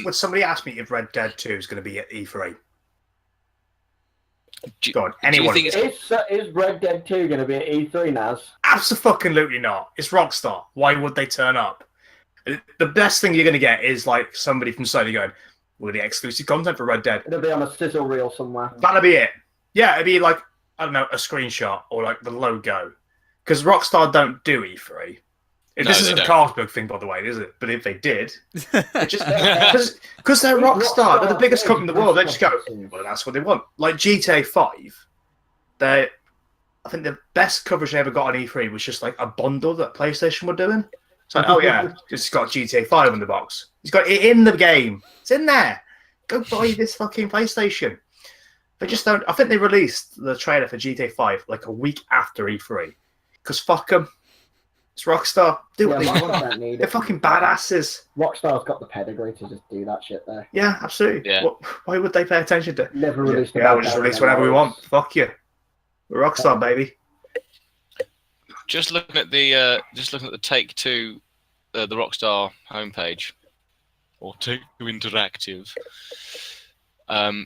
would somebody ask me if Red Dead 2 is going to be at E3? Go on, anyone. Is Red Dead 2 going to be at E3, Naz? Absolutely not. It's Rockstar. Why would they turn up? The best thing you're going to get is like somebody from Sony going, "We're the exclusive content for Red Dead." It'll be on a sizzle reel somewhere. That'll be it. Yeah, it'd be like, I don't know, a screenshot or like the logo. Because Rockstar don't do E3. This isn't a Carlsberg thing, by the way, is it? But if they did, because they're Rockstar, they're the biggest company in the world. They just go, well, that's what they want. Like GTA 5, I think the best coverage they ever got on E3 was just like a bundle that PlayStation were doing. It's like, oh yeah, it's got GTA 5 in the box. It's got it in the game. It's in there. Go buy this fucking PlayStation. They just don't. I think they released the trailer for GTA 5 like a week after E3. Because fuck them. It's Rockstar. Do what they want. They're fucking badasses. Rockstar's got the pedigree to just do that shit there. Yeah, absolutely. Yeah. Why would they pay attention to? Never released. We'll just release whatever we want. Fuck you. We're Rockstar, baby. Just looking at the Take-Two, the Rockstar homepage, or Take-Two Interactive.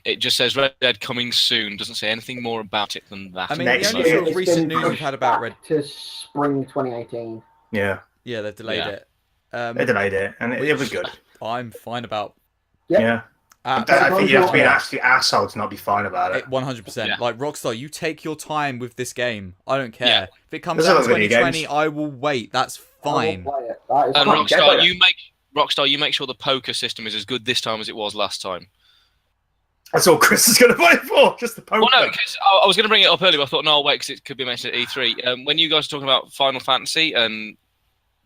It just says Red Dead coming soon. Doesn't say anything more about it than that. I mean, the only sort of recent news we've had about Red to spring 2018. Yeah, they've delayed it. They delayed it, and it was good. I'm fine about. Yeah. I think you have to be an absolute asshole to not be fine about it. 100%. Yeah. Like Rockstar, you take your time with this game. I don't care. Yeah. If it comes out in 2020, I will wait. That's fine. And Rockstar, you make sure the poker system is as good this time as it was last time. That's all Chris is going to fight for, just the poker. Well, no, because I was going to bring it up earlier, but I thought, no, I'll wait because it could be mentioned at E3. When you guys were talking about Final Fantasy and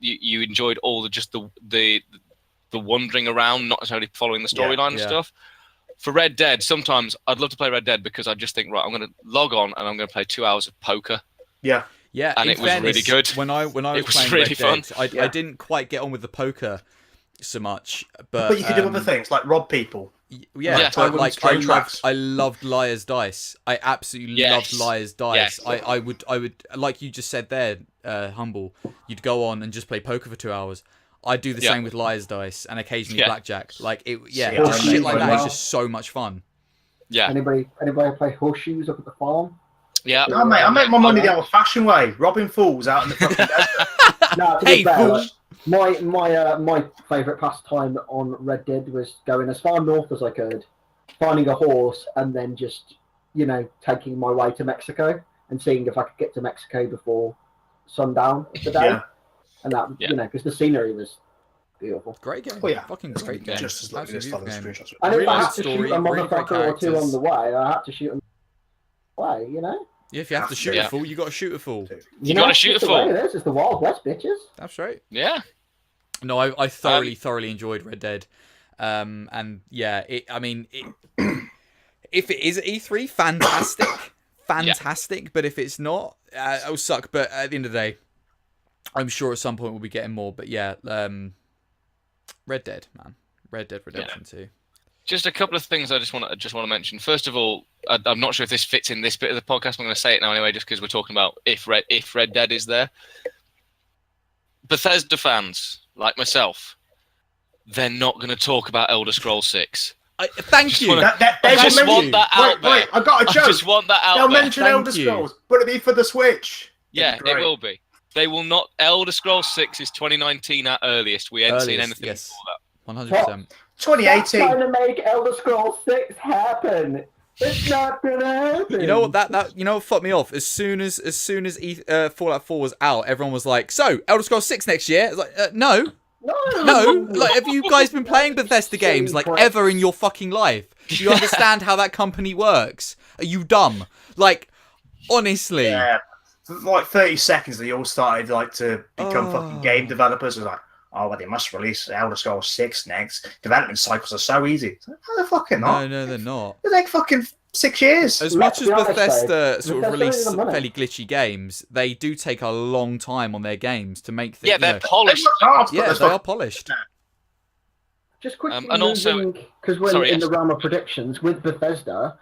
you enjoyed all the wandering around, not necessarily following the storyline and stuff. For Red Dead, sometimes I'd love to play Red Dead because I just think, right, I'm going to log on and I'm going to play 2 hours of poker. Yeah. Yeah, and it was really good. When I was playing really Red Dead, fun. I didn't quite get on with the poker so much, but you could do other things like rob people. Yeah, I loved Liar's Dice. I absolutely loved Liar's Dice. Yes. I would, like you just said there, Humble. You'd go on and just play poker for 2 hours. I'd do the same with Liar's Dice and occasionally blackjack. Like just shit like that is just so much fun. Yeah. Anybody play horseshoes up at the farm? Yeah. No, mate, I make my money the old-fashioned way, robbing fools out in the fucking desert. No, to Hey, be fair, fool. like, my favourite pastime on Red Dead was going as far north as I could, finding a horse, and then just, taking my way to Mexico and seeing if I could get to Mexico before sundown of the day. Yeah. And that, because the scenery was beautiful. Great game. Oh, yeah. Fucking It's great game. just as lovely as Absolutely Father's beautiful game. Screenshot. And if Really I nice had to story, shoot a really great motherfucker or two characters. on the way, I had to shoot them away, Yeah, if you have to shoot a fool, you got to shoot a fool. You gotta shoot a fool. This is the Wild West, bitches. That's right. Yeah. No, I thoroughly enjoyed Red Dead. And yeah, if it is at E3, fantastic. But if it's not, it'll suck. But at the end of the day, I'm sure at some point we'll be getting more. But yeah, Red Dead, man, Red Dead Redemption 2. Just a couple of things I just want to mention. First of all, I'm not sure if this fits in this bit of the podcast. I'm going to say it now anyway, just because we're talking about if Red Dead is there. Bethesda fans like myself, they're not going to talk about Elder Scrolls 6. Thank you. I just want that out there. Wait, I got a joke. I just want that out They'll there. mention Thank Elder you. Scrolls, but it'll be for the Switch. Yeah, it will be. They will not. Elder Scrolls 6 is 2019 at earliest. We haven't seen anything yes. before that. 100%. 2018. Stop trying to make Elder Scrolls 6 happen. It's not gonna happen. You know what that what fucked me off? As soon as Fallout 4 was out, everyone was like, "So, Elder Scrolls 6 next year?" It's like, no. Like, have you guys been playing Bethesda games like ever in your fucking life? Do you understand how that company works? Are you dumb? Like, honestly. Yeah. For like 30 seconds, they all started like to become fucking game developers. It was like, oh, well, they must release Elder Scrolls 6 next. Development cycles are so easy. It's like, no, they're fucking not. No, they're not. They take fucking 6 years. As Let's much as be honest, Bethesda though, sort of Bethesda release isn't the money. fairly glitchy games, they do take a long time on their games to make things. Yeah, they're polished. Yeah, they are polished. Just quickly and also- because we're Sorry, in yes. the realm of predictions with Bethesda,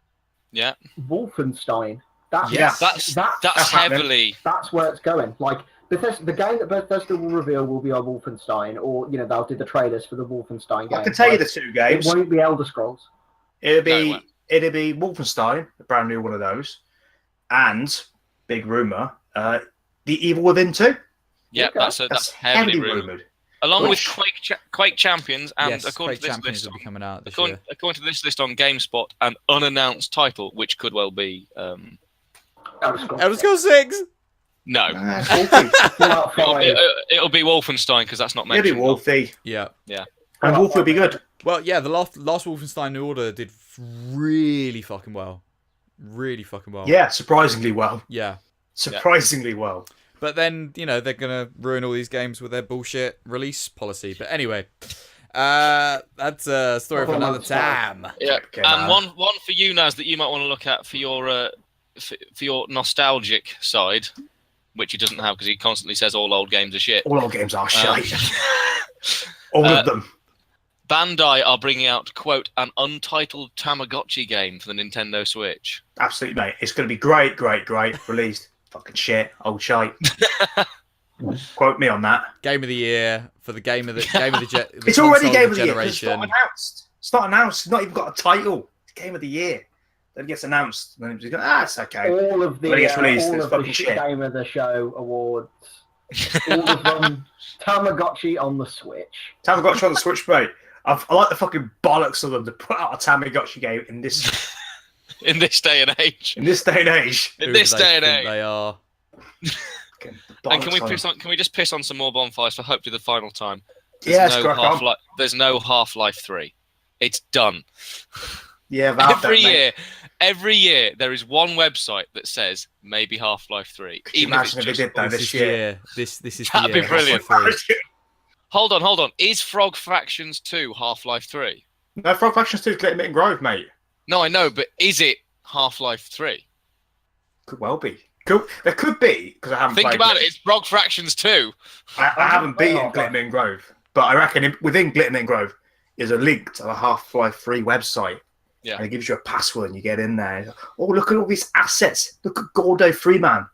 Yeah, Wolfenstein. That's that's heavily. That's where it's going. Like Bethesda, the game that Bethesda will reveal will be our Wolfenstein, or they'll do the trailers for the Wolfenstein game. I can tell you Like, the two it games. won't be Elder Scrolls. It'll No, it be won't. Wolfenstein, a brand new one of those, and big rumor, The Evil Within 2. Yeah, Okay. that's heavily rumored. rumored. Along Which- with Quake Champions, and Yes, according Quake to this Champions list, will be coming out this according, year. according to this list on GameSpot, an unannounced title, which could well be Elder Scrolls. Elder Scrolls 6! no. Fallout 5. It'll be Wolfenstein because that's not It'll mentioned. be Wolfie. Yeah. And Wolfie will be good. Well, yeah, the last Wolfenstein New Order did really fucking well. Really fucking well. Yeah, surprisingly well. Yeah. Surprisingly well. But then, they're going to ruin all these games with their bullshit release policy. But anyway, that's a story for another time. Yeah, Okay, and man. one for you, Naz, that you might want to look at for your nostalgic side, which he doesn't have because he constantly says all old games are shit. All our games are shite. All of them. Bandai are bringing out, quote, an untitled Tamagotchi game for the Nintendo Switch. Absolutely, mate. It's going to be great. Released. Fucking shit. Old shite. Quote me on that. Game of the year for the game of the It's already console game of the year. 'Cause It's generation. not announced. It's not announced. It's not even got a title. It's game of the year. Then it gets announced. And then it's going, it's okay. All of the When it gets released, all it's of the fucking shit. Game of the Show awards. All of them. Tamagotchi on the Switch. Tamagotchi on the Switch, mate. I like the fucking bollocks of them to put out a Tamagotchi game in this In this day and age. in this day and age. In Who this do they day and think age. they are. Fucking And can we bollocks can we just piss on some more bonfires for hopefully the final time? Yes, crack on. There's no Half-Life 3. It's done. Yeah, Valve Every year there is one website that says maybe Half-Life 3. Could you Even if it's imagine if they just... did that This this is the year? year. This is That'd the be year. brilliant. Half-Life 3. Hold on. Is Frog Fractions 2 Half-Life 3? No, Frog Factions 2 is Glittermitten and Grove, mate. No, I know, but is it Half-Life 3? Could well be. There could be, because I haven't Think played about it. It's Frog Fractions 2. I haven't beaten Glittermitten and Grove, but I reckon within Glittermitten and Grove is a link to the Half-Life 3 website. Yeah. And it gives you a password and you get in there. Like, oh, look at all these assets. Look at Gordo Freeman.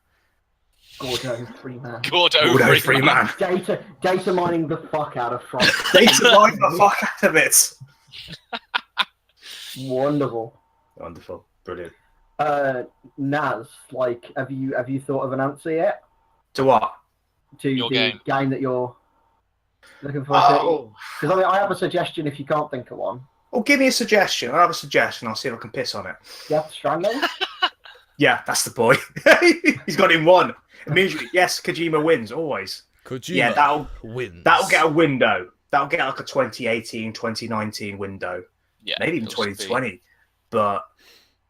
Gordo Freeman. Gordo Freeman. Data mining the fuck out of Frog. They survived the fuck out of it. Wonderful. Wonderful, brilliant. Naz, like, have you thought of an answer yet To what? to Your the game that you're looking for? Oh, Because I mean, I have a suggestion if you can't think of one. well, give me a suggestion. I'll have a suggestion. I'll see if I can piss on it. Death Stranding. Yeah, that's the boy. He's got in one. Immediately, yes, Kojima wins, always. Kojima Yeah, that'll wins. get a window. That'll get like a 2018, 2019 window. Yeah, Maybe even it'll 2020. But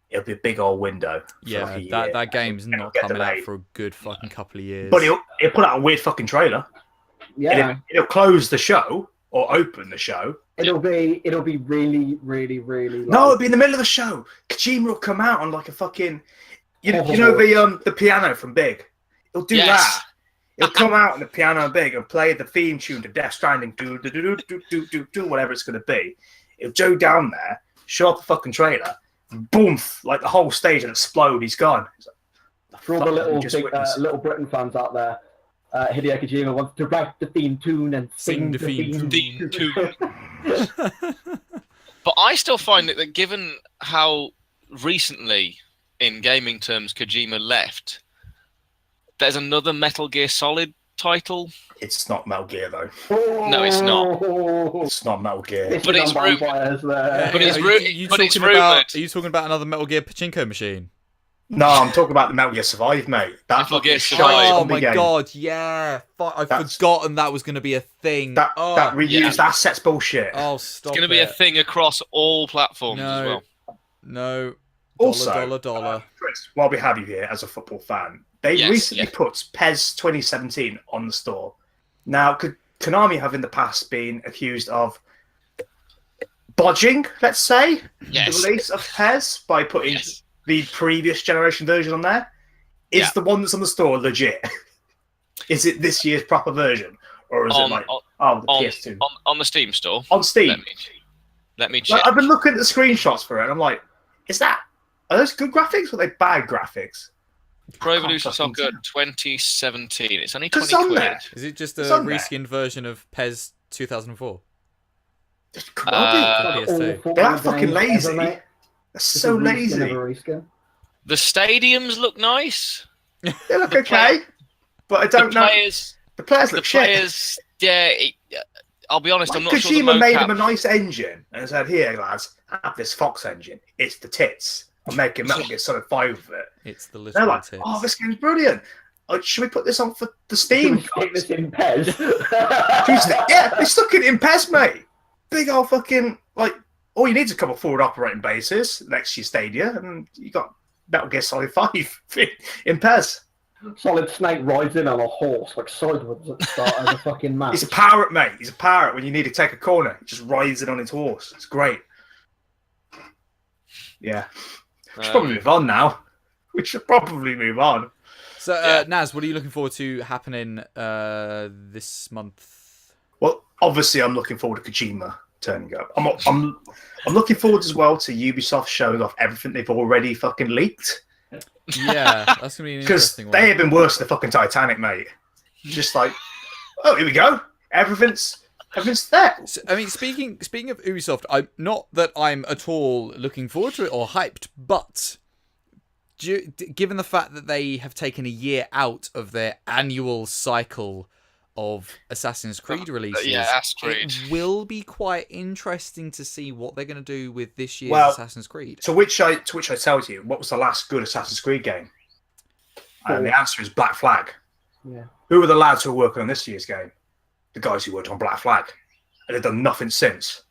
it'll be a big old window. For Yeah, like a year. that game's It'll not get coming out delayed. for a good fucking couple of years. But he'll put out a weird fucking trailer. Yeah, It'll close the show or open the show. it'll be really, really, really. No, it'll be in the middle of the show. Kojima will come out on like a fucking, you know the piano from Big. He'll do Yes. that. He'll come out on the piano and Big and play the theme tune to Death Stranding, do whatever it's going to be. He'll go down there, show up the fucking trailer, boom, like the whole stage will explode. He's gone. He's like, For all the little just big, witnessed. Little Britain fans out there, Hideo Kojima wants to write the theme tune and sing the theme Theme tune. But I still find that given how recently, in gaming terms, Kojima left, there's another Metal Gear Solid title. It's not Metal Gear though. No, it's not. It's not Metal Gear. But it's rumored. But it's Are ru- you but it's talking about? rumoured. Are you talking about another Metal Gear pachinko machine? No, I'm talking about the Metal Gear Survive, mate. That Metal Gear fucking Survive. shite Oh zombie my game. god, yeah. I've That's- forgotten that was going to be a thing. That oh, reused assets bullshit. oh, stop It's going to be a it. thing across all platforms as No. well. No. Also, Dollar. Chris, while we have you here as a football fan, they Yes, recently yeah. put PES 2017 on the store. Now, Konami have in the past been accused of bodging, let's say, Yes. the release of PES by putting Yes. the previous generation version on there. Is Yeah. the one that's on the store legit? Is it this year's proper version? Or is it like, the PS2? On the Steam store. On Steam. Let me check. Like, I've been looking at the screenshots for it, and I'm like, are those good graphics or are they bad graphics? Pro I can't Evolution fucking Soccer tell. 2017. It's only Because 20 on quid. there. Is it just a It's on there. reskinned version of PES 2004? Just could PS2. They're fucking lazy. They're so lazy. The stadiums look nice. They look The okay, but I don't the know. players, The players the look shit. players. Yeah, I'll be honest. Like, I'm not sure. Kojima The made them a mocap. nice engine and said, "Here, lads, have this Fox engine. It's the tits. I'm making Metal Gear Solid 5 with it." It's the They're little like, tits. "Oh, this game's brilliant. Should we put this on for the Steam?" Stick this in PES. Yeah, they stuck it in PES, mate. Big old fucking, like, all you need is a couple forward operating bases next to your Stadia, and you got Metal Gear Solid 5 in PES. Solid Snake rides in on a horse, like sideways at the start of the fucking match. He's a pirate, mate. He's a pirate when you need to take a corner. He just rides in on his horse. It's great. Yeah. We should probably move on now. We should probably move on. So, Yeah. Naz, what are you looking forward to happening this month? Well, obviously, I'm looking forward to Kojima turning up. I'm looking forward as well to Ubisoft showing off everything they've already fucking leaked. Yeah, that's going to be an Because interesting they one. have been worse than the fucking Titanic, mate. Just like, oh, here we go. Everything's there. So, I mean, speaking of Ubisoft, I'm not that I'm at all looking forward to it or hyped, but given the fact that they have taken a year out of their annual cycle of Assassin's Creed releases, Assassin's Creed. it will be quite interesting to see what they're going to do with this year's Well, Assassin's Creed. To which I tell you, what was the last good Assassin's Creed game? And the answer is Black Flag. Yeah. Who were the lads who were working on this year's game? The guys who worked on Black Flag. And they've done nothing since.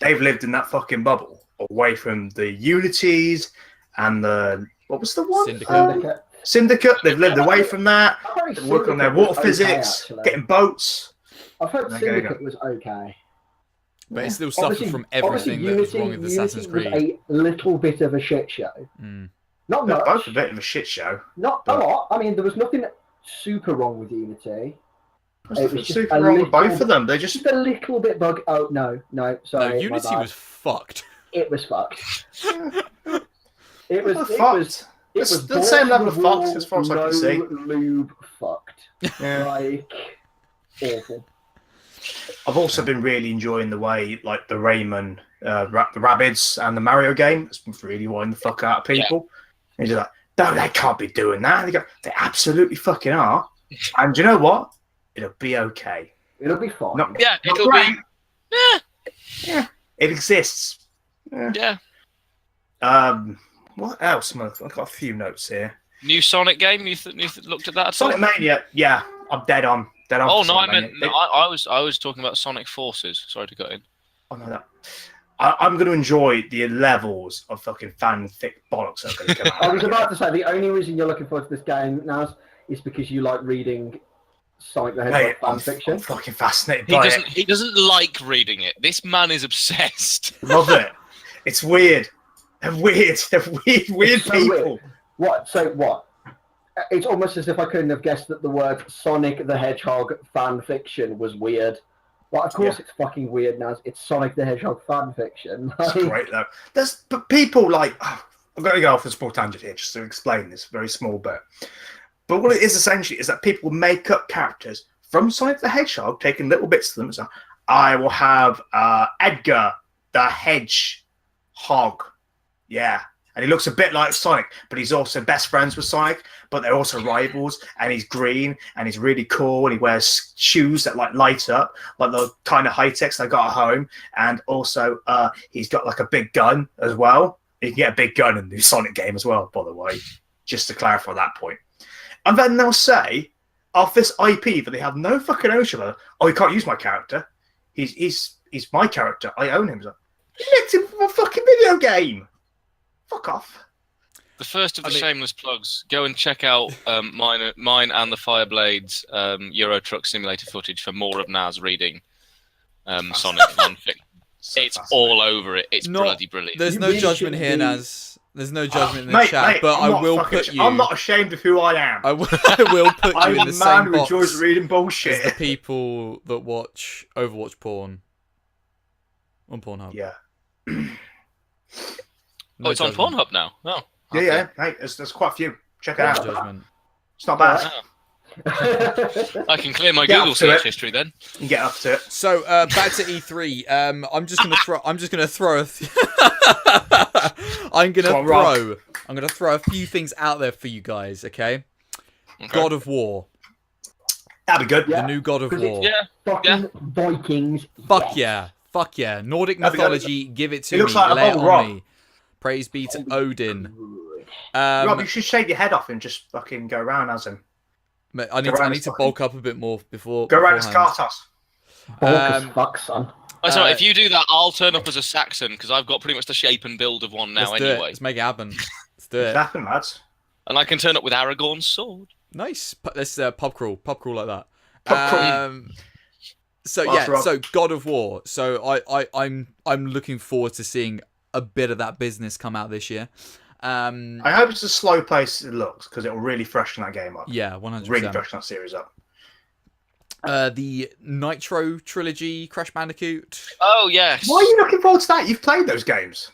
They've lived in that fucking bubble, away from the Unities and the... What was the one? Syndicate. Syndicate. They've lived away from that. I've heard They're working on their Syndicate water was okay, physics, actually. getting boats. I've heard There you Syndicate go. was okay. But it still suffered from everything that was wrong with Assassin's Unity Creed. was a little bit of a shit show. Mm. Not They're much. both a bit of a shit show. Not a lot. I mean, there was nothing super wrong with Unity. What's It the was just super a wrong with both little- of them? They just... Just a little bit bug. Oh no, sorry. No, my Unity bad. was fucked. It was fucked. It was. Fucked. It was. It It's was the same level of balls fucked as far as I can no see. lube fucked. Yeah. Like awful. I've also been really enjoying the way, like, the Rayman the Rabbids and the Mario game. It's really winding the fuck out of people. And you're like, no, they can't be doing that. And they go, they absolutely fucking are. And you know what? It'll be okay. It'll be fine. It'll be. Yeah, it exists. Yeah. What else? I've got a few notes here. New Sonic game? You looked at that at all? Sonic Mania. Yeah, I'm dead on. Oh no, Sonic Mania. I was talking about Sonic Forces. Sorry to cut in. Oh no, I'm going to enjoy the levels of fucking fanfic bollocks that are going to come out. I was about to say the only reason you're looking forward to this game, Naz, is because you like reading Sonic the Hedgehog fan fiction. I'm fucking fascinated by it. He doesn't like reading it. This man is obsessed. Love it. It's weird. They're weird. They're weird So people. weird. What? So what? It's almost as if I couldn't have guessed that the word Sonic the Hedgehog fan fiction was weird. Well, of course it's fucking weird, Naz. It's Sonic the Hedgehog fan fiction. It's great though. But people like I'm going to go off a small tangent here just to explain this very small bit. But what it is essentially is that people make up characters from Sonic the Hedgehog, taking little bits of them. So I will have Edgar the Hedgehog. Yeah. And he looks a bit like Sonic, but he's also best friends with Sonic, but they're also rivals. And he's green and he's really cool. And he wears shoes that like light up, like the kind of high techs I got at home. And also he's got like a big gun as well. You can get a big gun in the Sonic game as well, by the way, just to clarify that point. And then they'll say, off this IP that they have no fucking ownership of, oh, you can't use my character. He's my character. I own him. Like, you nicked him from a fucking video game. Fuck off. The first of the shameless plugs. Go and check out mine and the Fireblades Euro Truck Simulator footage for more of Naz reading Sonic fanfic. It's all over it. It's bloody brilliant. There's no judgment here, Naz. There's no judgment in the chat, but I will put you. I'm not ashamed of who I am. I will put you in the same box. I'm a man who enjoys reading bullshit. As the people that watch Overwatch porn on Pornhub. Yeah. No, it's judgment. On Pornhub now. Oh. Okay. Yeah. Hey, there's quite a few. Check it out. Judgment. It's not bad. I can clear my Google search history then. You get up to it. So back to E3. I'm just gonna throw. I'm gonna throw a few things out there for you guys. Okay. God of War. That'd be good. The new God of War. Fucking Vikings. Fuck yeah. Fuck yeah. Nordic mythology. Give it to me. Looks like Lay it a on me. Praise be to Odin. Rob, you should shave your head off and just fucking go around as him. I need to bulk up a bit more before. Go around as Kartos. Fuck, son. Sorry, if you do that, I'll turn up as a Saxon because I've got pretty much the shape and build of one now anyway. Let's make it happen. Let's do it. Happen, lads. And I can turn up with Aragorn's sword. Nice. Let's pub crawl like that. Pub crawl. So God of War. So I'm looking forward to seeing a bit of that business come out this year. I hope it's a slow pace it looks because it will really freshen that game up. Yeah, 100%. Really freshen that series up. The Nitro trilogy, Crash Bandicoot. Oh yes. Why are you looking forward to that? You've played those games.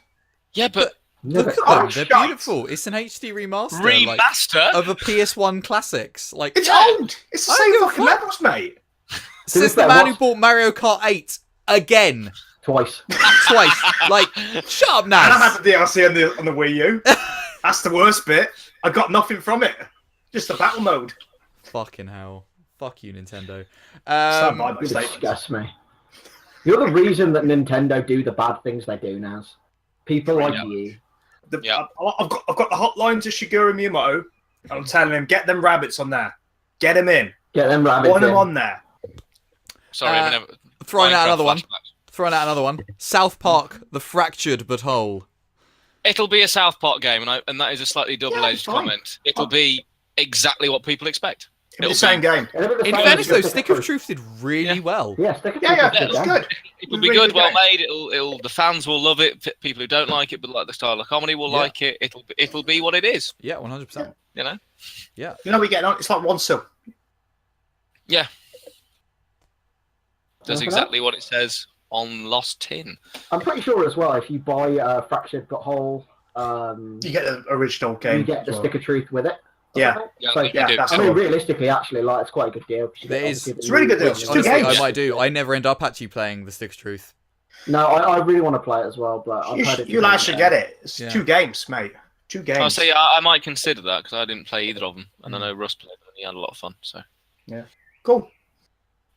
Yeah, but look at them. They're beautiful. It's an HD remaster. Of a PS1 classics. Like it's old. It's the same fucking levels, mate. Says the man who bought Mario Kart 8 again. Twice. Like, shut up, Naz. And I had the DLC on the Wii U. That's the worst bit. I got nothing from it. Just the battle mode. Fucking hell. Fuck you, Nintendo. Stand by my You statement. disgust me. You're the reason that Nintendo do the bad things they do, Naz. People like you. I've got the hotline to Shigeru Miyamoto. And I'm telling him, get them rabbits on there. Get them in. Get them rabbits Want them on there. Sorry, throwing out another one. South Park, The Fractured But Whole. It'll be a South Park game, and that is a slightly double-edged comment. It'll be exactly what people expect. It'll be the same game. In fairness, though, Stick of Truth did really well. Yeah, Stick of Truth. It's good. It'll be good, well made. It'll the fans will love it. People who don't like it but like the style of comedy will like it. It'll be what it is. Yeah, 100%. You know. Yeah. You know we get on. It's like one sub. Yeah. Does exactly what it says on Lost Tin. I'm pretty sure as well. If you buy Fractured But Whole, you get the original game. You get the Stick of Truth with it. Yeah. That's I mean, realistically, actually, like it's quite a good deal. It's a really good deal. Honestly, I might do. I never end up actually playing the Stick of Truth. No, I really want to play it as well, but I've heard You'll actually get it. It's Yeah. 2 games, mate. 2 games. I'll say I might consider that because I didn't play either of them, and I know Russ played them. He had a lot of fun. So Cool.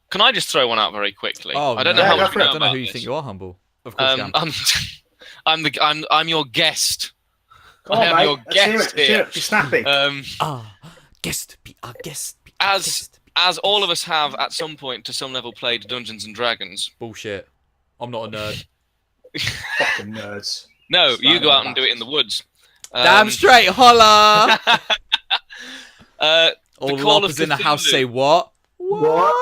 can I just throw one out very quickly? Oh, I don't no. know how go much for you it. know I don't know about who you this. think you are, Humble. Of course, you can. I'm your guest. Come I on, am mate. your Let's hear guest it. Let's hear here. it. Be snappy. Guest, be our guest. Be our guest. As all of us have at some point to some level played Dungeons and Dragons. Bullshit. I'm not a nerd. Fucking nerds. No, you Standing go out on and do it in the woods. Damn straight, holla! All the Call of loppers in the house Cthulhu. say what? What?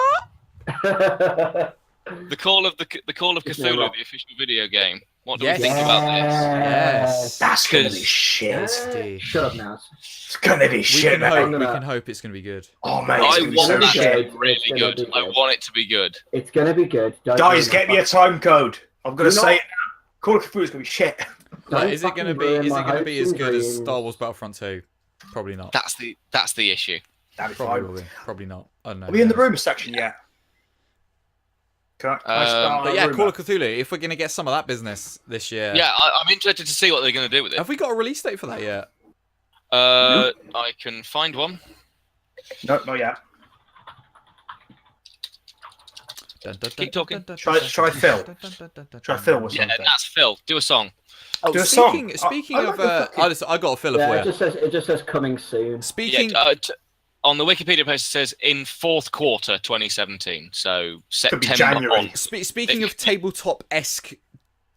The Call of Cthulhu, rock. the official video game. What do Yes. we think about this? Yes. That's gonna be Because- shit. Nasty. Shut up, Naz. It's gonna be We shit, can mate. hope. gonna- We can hope it's gonna be good. Oh, mate. I It's gonna be want so that shit. to be It's really gonna good. be I good. want it to be good. It's gonna be good. Don't Guys, ruin get my me a time code. I'm gonna Do say not- it now. Call of Cthulhu is gonna be shit. Don't Right, is it gonna fucking be? ruin Is it my gonna be hopes as and good as dreams. Star Wars Battlefront 2? Probably not. That's the issue. That'd be Probably fine. will be. Probably not. I don't know. Are we in the rumour section yet? Can I start But a yeah, rumour? Call of Cthulhu. If we're gonna get some of that business this year, Yeah, I'm interested to see what they're going to do with it. Have we got a release date for that yet? I can find one. No, not yet. Keep talking. Try Phil. Try Phil or Yeah, something. that's Phil. Do a song. Oh, Do a song. speaking I of, like the I got a Phil Yeah, for it just says coming soon. Speaking, Yeah, on the Wikipedia post it says in fourth quarter 2017, so Could be September January. on. speaking of tabletop-esque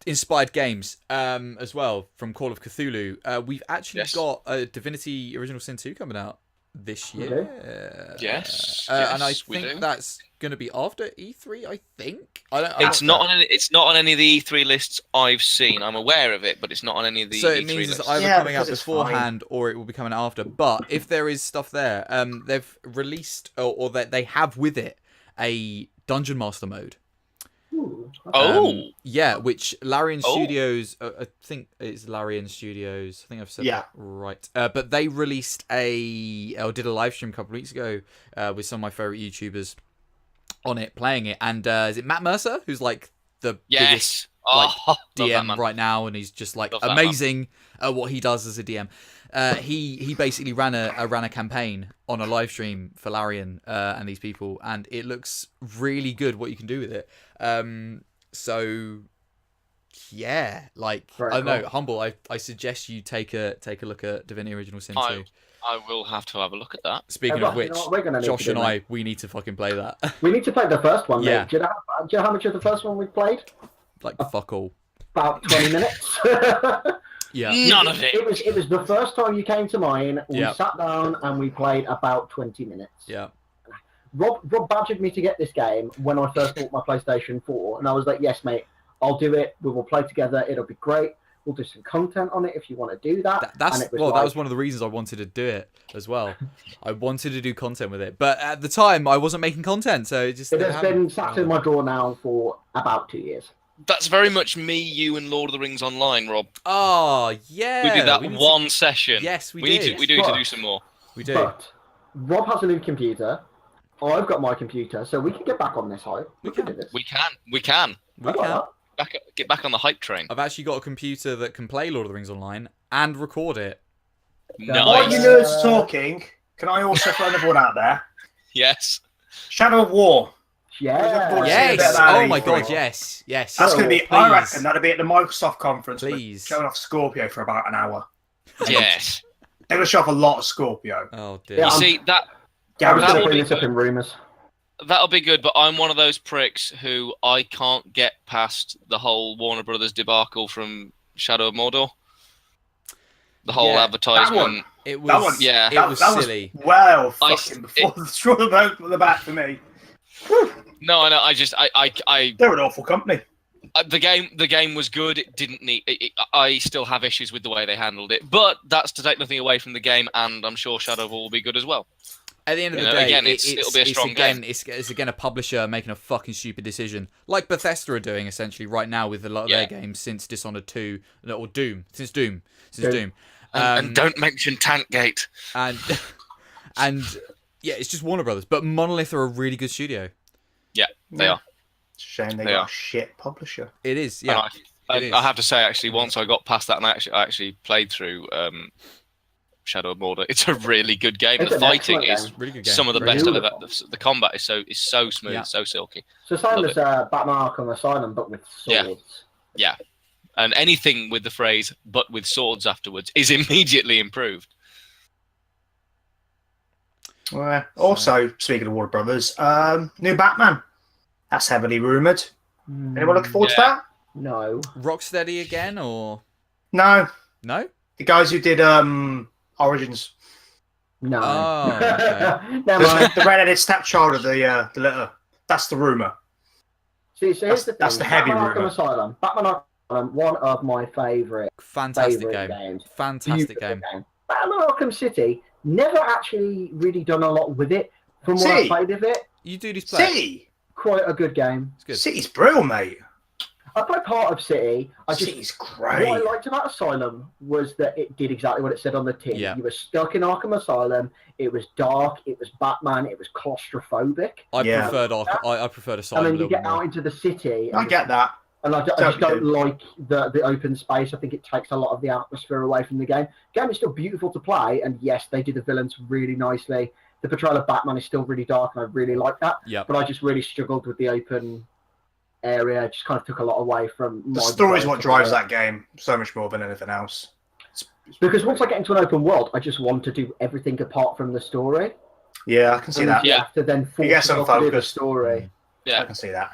inspired games, as well from Call of Cthulhu, we've actually Yes. got a Divinity Original Sin 2 coming out this year. Yes, and I yes, we think do. that's going to be after E3. I think. I don't. It's not on any of the E3 lists I've seen. I'm aware of it, but it's not on any of the So E3 it means lists. it's either Yeah, coming out because it's beforehand or it will be coming after. But if there is stuff there, they've released or that they have with it a Dungeon Master mode. Ooh, Oh, Yeah, which Larian Oh. Studios, I think it's Larian Studios. I think I've said Yeah. that right. But they released did a live stream a couple of weeks ago with some of my favorite YouTubers on it, playing it. And is it Matt Mercer, who's like the biggest yes. Oh, love that DM man. right now, and he's just like Love that amazing at what he does as a DM. He basically ran a campaign on a live stream for Larian and these people, and it looks really good what you can do with it. So yeah, like Very I don't know, cool. Humble. I suggest you take a look at Divinity Original Sin 2. I will have to have a look at that. Speaking Well, of you which, know what we're gonna need Josh to and do, I, we need to fucking play that. We need to play the first one, Yeah. mate. Do you know how much of the first one we played? Like fuck all. About 20 minutes. Yeah. None of it. It was the first time you came to mine. We Yeah. sat down and we played about 20 minutes. Yeah. Rob badgered me to get this game when I first bought my PlayStation 4, and I was like, "Yes, mate, I'll do it. We will play together. It'll be great. We'll do some content on it if you want to do that." That's and it was well, that like- was one of the reasons I wanted to do it as well. I wanted to do content with it, but at the time I wasn't making content, so it just It didn't has happen. been sat in my drawer now for about 2 years. That's very much me, you, and Lord of the Rings Online, Rob. Oh yeah, We did that need to- one session. Yes, we need did. to. We do need to But- do some more. We do. But Rob has a new computer. I've got my computer, so we can get back on this hype. We can do this. We can. We can. We I like can. that. Get back on the hype train. I've actually got a computer that can play Lord of the Rings Online and record it. Yeah. While Nice. you nerds talking, can I also throw another one out there? Yes. Shadow of War. Yeah. Let's see a Yes. bit of that Oh my E3. god. Yes. Yes. That's going to be, I Please. reckon, that'll be at the Microsoft conference. with Please. Showing off Scorpio for about an hour. Yes. They're going to show off a lot of Scorpio. Oh dear. Yeah, You I'm- see that I was That going to will bring be this up good. in rumours. that'll be good, but I'm one of those pricks who I can't get past the whole Warner Brothers debacle from Shadow of Mordor. The whole Yeah, advertisement. that one. It was. That one- Yeah. It that, was that silly. was well I- fucking before the straw of the back for me. Whew. No, I know. I They're an awful company. the game was good. It didn't need. I still have issues with the way they handled it, but that's to take nothing away from the game, and I'm sure Shadow of War will be good as well. At the end of You the know, day, again, it'll be a strong again, game. It's again a publisher making a fucking stupid decision, like Bethesda are doing essentially right now with a lot of their games since Dishonored 2 or Doom, since Doom. And don't mention Tankgate. and and yeah, it's just Warner Brothers, but Monolith are a really good studio. Yeah, they Yeah. are. It's a shame they They got are. a shit publisher. It is, And yeah. I have to say, actually, once I got past that and I actually played through Shadow of Mordor, it's a really good game. It's The an fighting excellent is game. Really good game. some of the Very best good. I've ever. The combat is so smooth, Yeah. so silky. So same Love as Batman Arkham Asylum, but with swords. Yeah. And anything with the phrase "but with swords" afterwards is immediately improved. Well, also, speaking of Warner Brothers, new Batman. That's heavily rumoured. Anyone looking forward to that? No. Rocksteady again, or No. no? The guys who did Origins. No. Oh, okay. Never mind. The red-headed stepchild of the litter. That's the rumour. See, here's the thing. That's the heavy Batman rumour. Arkham Asylum. Batman Arkham Asylum, one of my favourite Fantastic favourite game. games. Fantastic Beautiful game. Batman Arkham City, never actually really done a lot with it. From what I See? played of it, You do this play. City. quite a good game. It's good. City's brilliant, mate. I played part of City. City's What great. I liked about Asylum was that it did exactly what it said on the tin. Yeah. You were stuck in Arkham Asylum. It was dark. It was Batman. It was claustrophobic. I Yeah. preferred I preferred Asylum And a then you little bit get out more. into the city. I get that. And I just Totally don't do. like the open space. I think it takes a lot of the atmosphere away from the game. The game is still beautiful to play, and yes, they do the villains really nicely. The portrayal of Batman is still really dark, and I really like that. Yep. But I just really struggled with the open area. It just kind of took a lot away from The my story is desire what to drives play that game so much more than anything else. it. Because once I get into an open world, I just want to do everything apart from the story. Yeah, I can see And that. you Yeah. have to then force get some yourself to do the focus. story. I Yeah. can see that.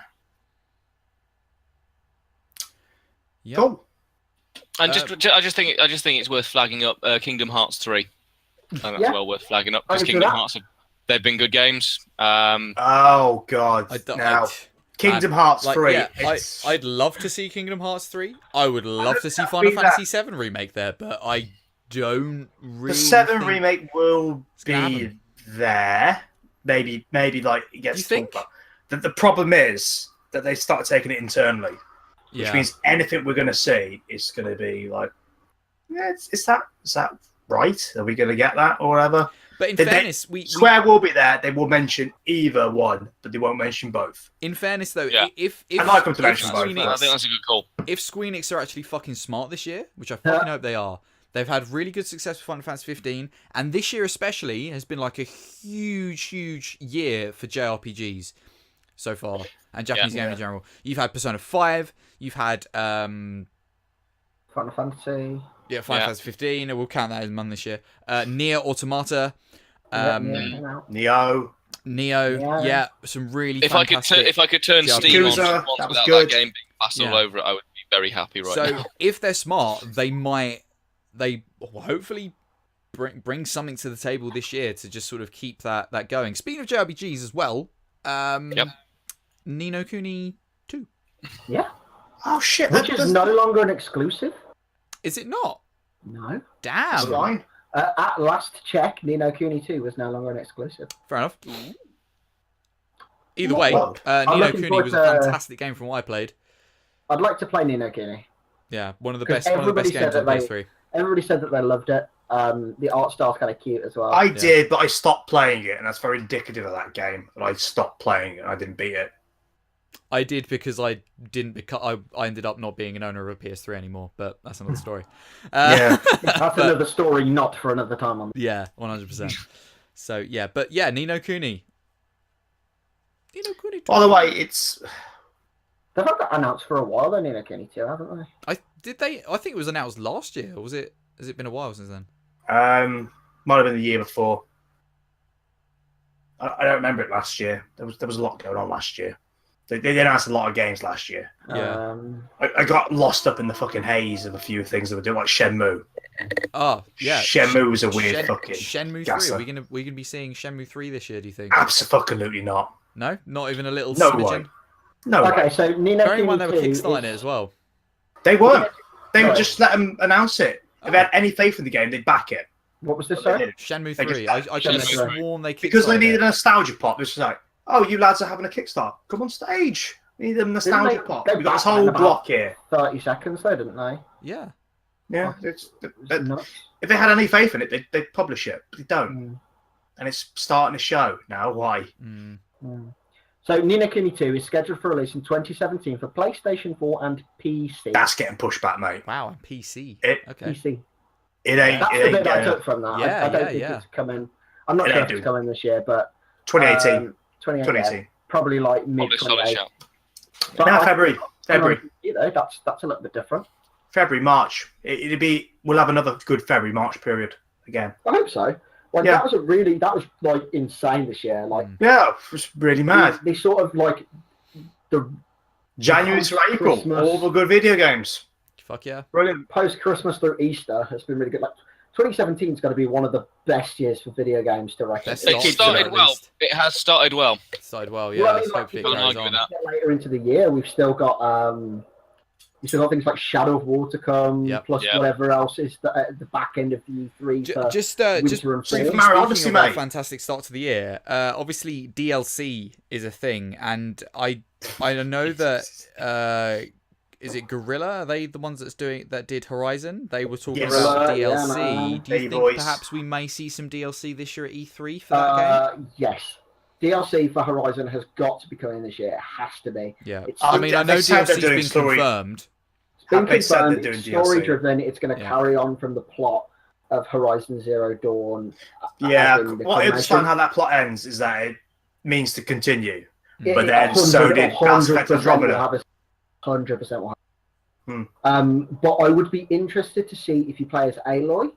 Yep. Cool. And I just think it's worth flagging up Kingdom Hearts 3. I think that's Yeah. well worth flagging up I because can see Kingdom that. Hearts they've been good games. Oh, God. I don't, Now, Kingdom Hearts 3. Yeah, it's- I'd love to see Kingdom Hearts 3. I would love to see that'd Final be Fantasy 7 remake there, but I don't really. the 7 think... remake will gonna be happen. there. Maybe like it gets You think? talked about. The problem is that they start taking it internally, which Yeah. means anything we're going to see is going to be like, yeah, is that right? Are we going to get that or whatever? But in They- fairness, we Square will be there. They will mention either one, but they won't mention both. in fairness though, Yeah. if I'd like them to mention both, I think that's a good call. if Square Enix are actually fucking smart this year, which I fucking hope they are, they've had really good success with Final Fantasy 15, and this year especially has been like a huge year for JRPGs so far, and Japanese gaming in general. You've had Persona 5, you've had Final Fantasy. Final Fantasy 15, we'll count that as one this year. Nier Automata, Neo. Neo, Yeah. some really If fantastic. I could turn JRPGs. Steam on Yakuza, once that was without good. that game being plastered all Yeah. over it, I would be very happy right So now. if they're smart, they will hopefully bring something to the table this year to just sort of keep that going. Speaking of JRPGs as well, Ni no Kuni 2. Yeah. Oh shit! Which is no longer an exclusive. Is it not? No. That's Damn. fine. At last check, Ni no Kuni 2 was no longer an exclusive. Fair enough. Either way, Well, Ni no looking Kuni forward was a to- fantastic game from what I played. I'd like to play Ni no Kuni. Yeah, one of the 'Cause best everybody games said on that PS3. Everybody said that they loved it. The art style's kind of cute as well. I did, but I stopped playing it, and that's very indicative of that game. But I stopped playing it, and I didn't beat it. I did because I didn't because I ended up not being an owner of a PS3 anymore, but that's another story. Yeah. That's another story, not for another time on. Yeah, 100%. So yeah, but yeah, Ni no Kuni. Ni no Kuni 2. By the way, it's They've had that announced for a while, though, Ni no Kuni 2, haven't they? I think it was announced last year, or was it? Has it been a while since then? might have been the year before. I don't remember it last year. There was a lot going on last year. They announced a lot of games last year. Yeah. I got lost up in the fucking haze of a few things that were doing, like Shenmue. Oh yeah. Shenmue was a weird fucking Shenmue 3. gasser. Are we gonna be seeing Shenmue 3 this year? Do you think? Absolutely not. No, not even a little No smidgen. way. No way. Okay, so Ni no Bearing in Kuni mind they were 2 kickstarting it is- as well. They weren't. They would Right. just let them announce it. If they had any faith in the game, they'd back it. What was this, But they sorry? didn't. Shenmue They 3. just- I could have Shenmue 3. sworn they kickstarted Because they needed it. a nostalgia pop. This was like, oh, you lads are having a Kickstarter. Come on stage. We need a nostalgia they pop. go We've got this back whole about- block here. 30 seconds, though, didn't they? Yeah. Yeah. It's If nuts. they had any faith in it, they'd publish it. But they don't. Mm, And it's starting to show now. Why? Mm. mm. So Ni no Kuni 2 is scheduled for release in 2017 for PlayStation 4 and PC. That's getting pushed back, mate. Wow, and PC. It- Okay. PC. It ain't. That's it the ain't bit that I getting took from that. Yeah, I don't think yeah. it's coming. I'm not It sure ain't if it's doing- coming this year, but 2018. 2018. Probably like mid Solid 2018. shout. But No, I- February. You know, that's a little bit different. February, March. It'd be. We'll have another good February, March period again. I hope so. Like Yeah. that was like insane this year. Like Yeah, it was really mad. they sort of like the January to April, Christmas. all the good video games. Fuck yeah. Brilliant. post Christmas through Easter has been really good. Like 2017 is going to be one of the best years for video games to reckon. Best It start started at well. least. It has started well. Started well, Well, yeah. I mean, Let's like, hopefully it can't carries argue on. with that. Get later into the year, we've still got things like Shadow of War to come, Yep. plus Yep. whatever else is at the back end of the E3. for Just winter and Super briefly fall. Mario speaking Odyssey, of our mate. fantastic start to the year, obviously DLC is a thing, and I know that is it Gorilla? Are they the ones that did Horizon? They were talking Yes. about Gorilla, yeah, DLC. man. Do you Hey, think boys. perhaps we may see some DLC this year at E3 for that game? Yes. DLC for Horizon has got to be coming this year. It has to be. Yeah. It's, I mean, I know they said they're DLC's doing been story. confirmed. it's been Have they said confirmed. they're doing It's story DLC? driven. It's going to Yeah. carry on from the plot of Horizon Zero Dawn. Yeah, as in the what I understand convention. how that plot ends is that it means to continue. It- But it then so did 100% Mass Effect will Andromeda. have a 100% will have. Hmm. But I would be interested to see if you play as Aloy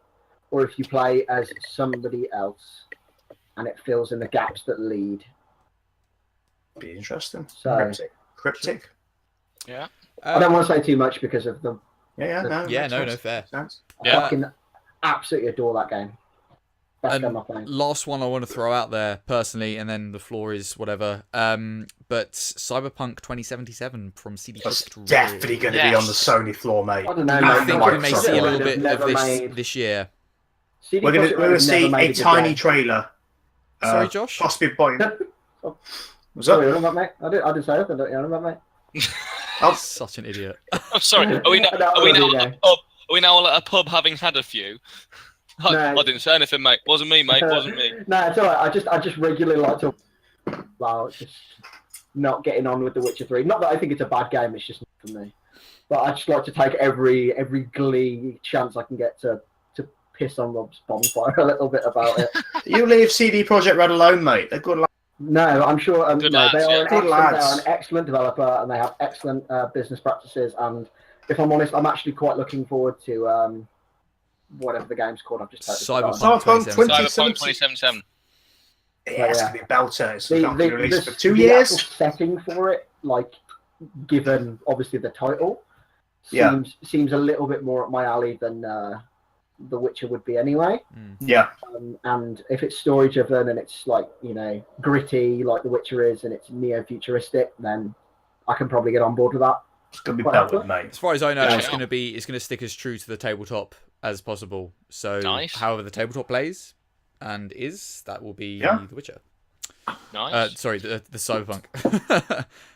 or if you play as somebody else, and it fills in the gaps that lead. Be interesting. So- Cryptic. I don't want to say too much because of the Yeah, no. Yeah, makes no, sense. fair. Sense. I fucking absolutely adore that game. Best And game I'm playing. last one I want to throw out there personally, and then the floor is whatever. But Cyberpunk 2077 from CD That's Projekt Red. definitely going to be on the Sony floor, mate. I don't know, I mate. think no, we may Microsoft see a will. little They've bit of never made- this year. CD We're going Projekt to Red have see never made a good tiny game. trailer. Sorry, Josh? Possibly point. Was Sorry, that? you know about mate? I didn't say anything. Don't you know about mate? Oh. Such an idiot. I'm sorry. Are we now, No, are we now no. at a pub? Are we now all at a pub having had a few? I No. didn't say anything, mate. Wasn't me, mate. Wasn't me. No, it's alright. I just regularly like to about just not getting on with The Witcher 3. Not that I think it's a bad game, it's just not for me. But I just like to take every glee chance I can get to piss on Rob's bonfire a little bit about it. You leave CD Projekt Red alone, mate. They're good. No, I'm sure Good no, lads, they are yeah. an Good excellent, lads. they are an excellent developer and they have excellent business practices. And if I'm honest, I'm actually quite looking forward to whatever the game's called. I've just totally Cyberpunk forgotten. Cyberpunk 2077. Cyberpunk 2077. Yeah, it's going to be a belter. It's The, not the, going to release the- for 2 the years. actual setting for it, like given obviously the title, Yeah. seems a little bit more up my alley than The Witcher would be anyway. Yeah. And if it's story driven and it's like gritty like The Witcher is, and it's neo futuristic, then I can probably get on board with that. It's going to be Quite belted, happily. mate. As far as I know, Yeah. it's going to stick as true to the tabletop as possible. So, Nice. however the tabletop plays and that will be Yeah. The Witcher. Nice. Sorry, the Cyberpunk.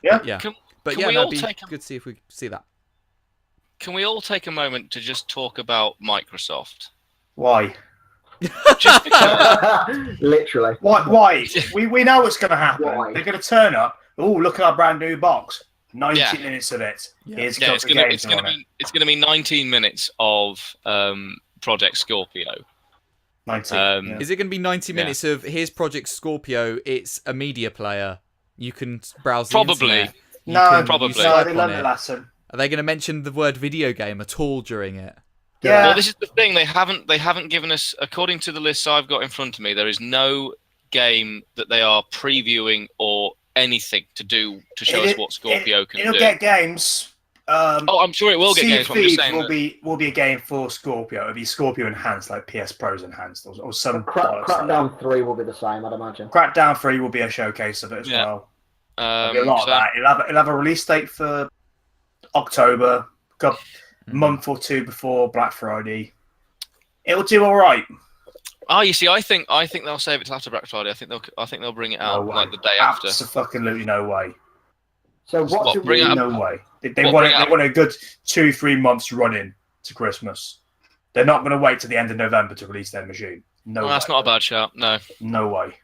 Yeah. yeah. Can- But can yeah, we that'd all be take a- good to see if we see that. Can we all take a moment to just talk about Microsoft? Why? Just because. Literally. Why? We know what's going to happen. Why? They're going to turn up. Oh, look at our brand new box. 90 Yeah. minutes of it. Yeah. Here's a Yeah, couple it's of gonna games on it. it's gonna be 19 minutes of Project Scorpio. 19. Um, Is it going to be 90 Yeah. minutes of here's Project Scorpio? It's a media player. You can browse the Probably. internet. You No, can- probably. you No, swipe they on learned it. the lesson. Are they going to mention the word video game at all during it? Yeah. Well, this is the thing. They haven't given us, according to the lists I've got in front of me, there is no game that they are previewing or anything to show us what Scorpio can It'll do. get games. Oh, I'm sure it will get Sea games. of But I'm just Thieves saying will that, be a game for Scorpio. It'll be Scorpio enhanced, like PS Pro's enhanced, or some bollocks like that. Crackdown 3 will be the same, I'd imagine. Crackdown 3 will be a showcase of it as Yeah. well. There'll be a lot of so- that. It'll have a release date for October, a month or two before Black Friday. It'll do all right. Oh, you see, I think they'll save it till after Black Friday. I think they'll bring it out No way. like the day after. Absolutely no way. So what Well, should bring we... it up. No way. They Well, want bring it. it They want a good 2-3 months running to Christmas. They're not going to wait till the end of November to release their machine. No, Well, that's way. not a bad shout. No. No way.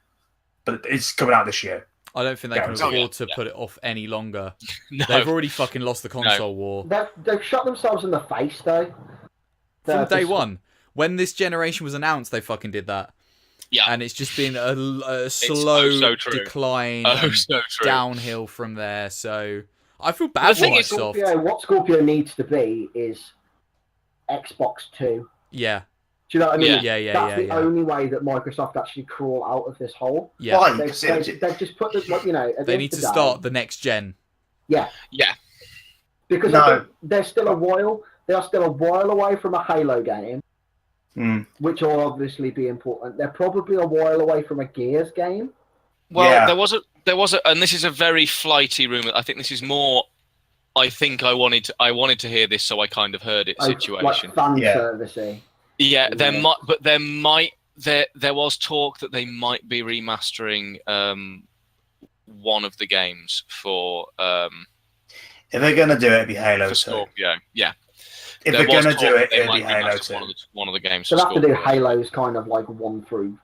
But it's coming out this year. I don't think they can Guaranteed. afford to put it off any longer. No. They've already fucking lost the console war. They've shot themselves in the face, though. From day one. When this generation was announced, they fucking did that. Yeah. And it's just been a slow so true. decline, So true. downhill from there. So I feel bad for Microsoft. What Scorpio needs to be is Xbox 2. Yeah. Do you know what I mean? Yeah. That's the only way that Microsoft actually crawl out of this hole. Yeah. Why? They've just put the, you know. They need to start the next gen. Yeah. Yeah. Because they're still a while. They are still a while away from a Halo game, which will obviously be important. They're probably a while away from a Gears game. Well, there was a, and this is a very flighty rumor. I think this is more. I think I wanted to hear this, so I kind of heard it. Situation. Like fan servicey. Yeah, there was talk that they might be remastering one of the games for. If they're gonna do it, it'd be Halo 2. Scorpio, yeah. If they're gonna do it, it'd be Halo 2. One of the games. They'll have to do Halos kind of like 1 through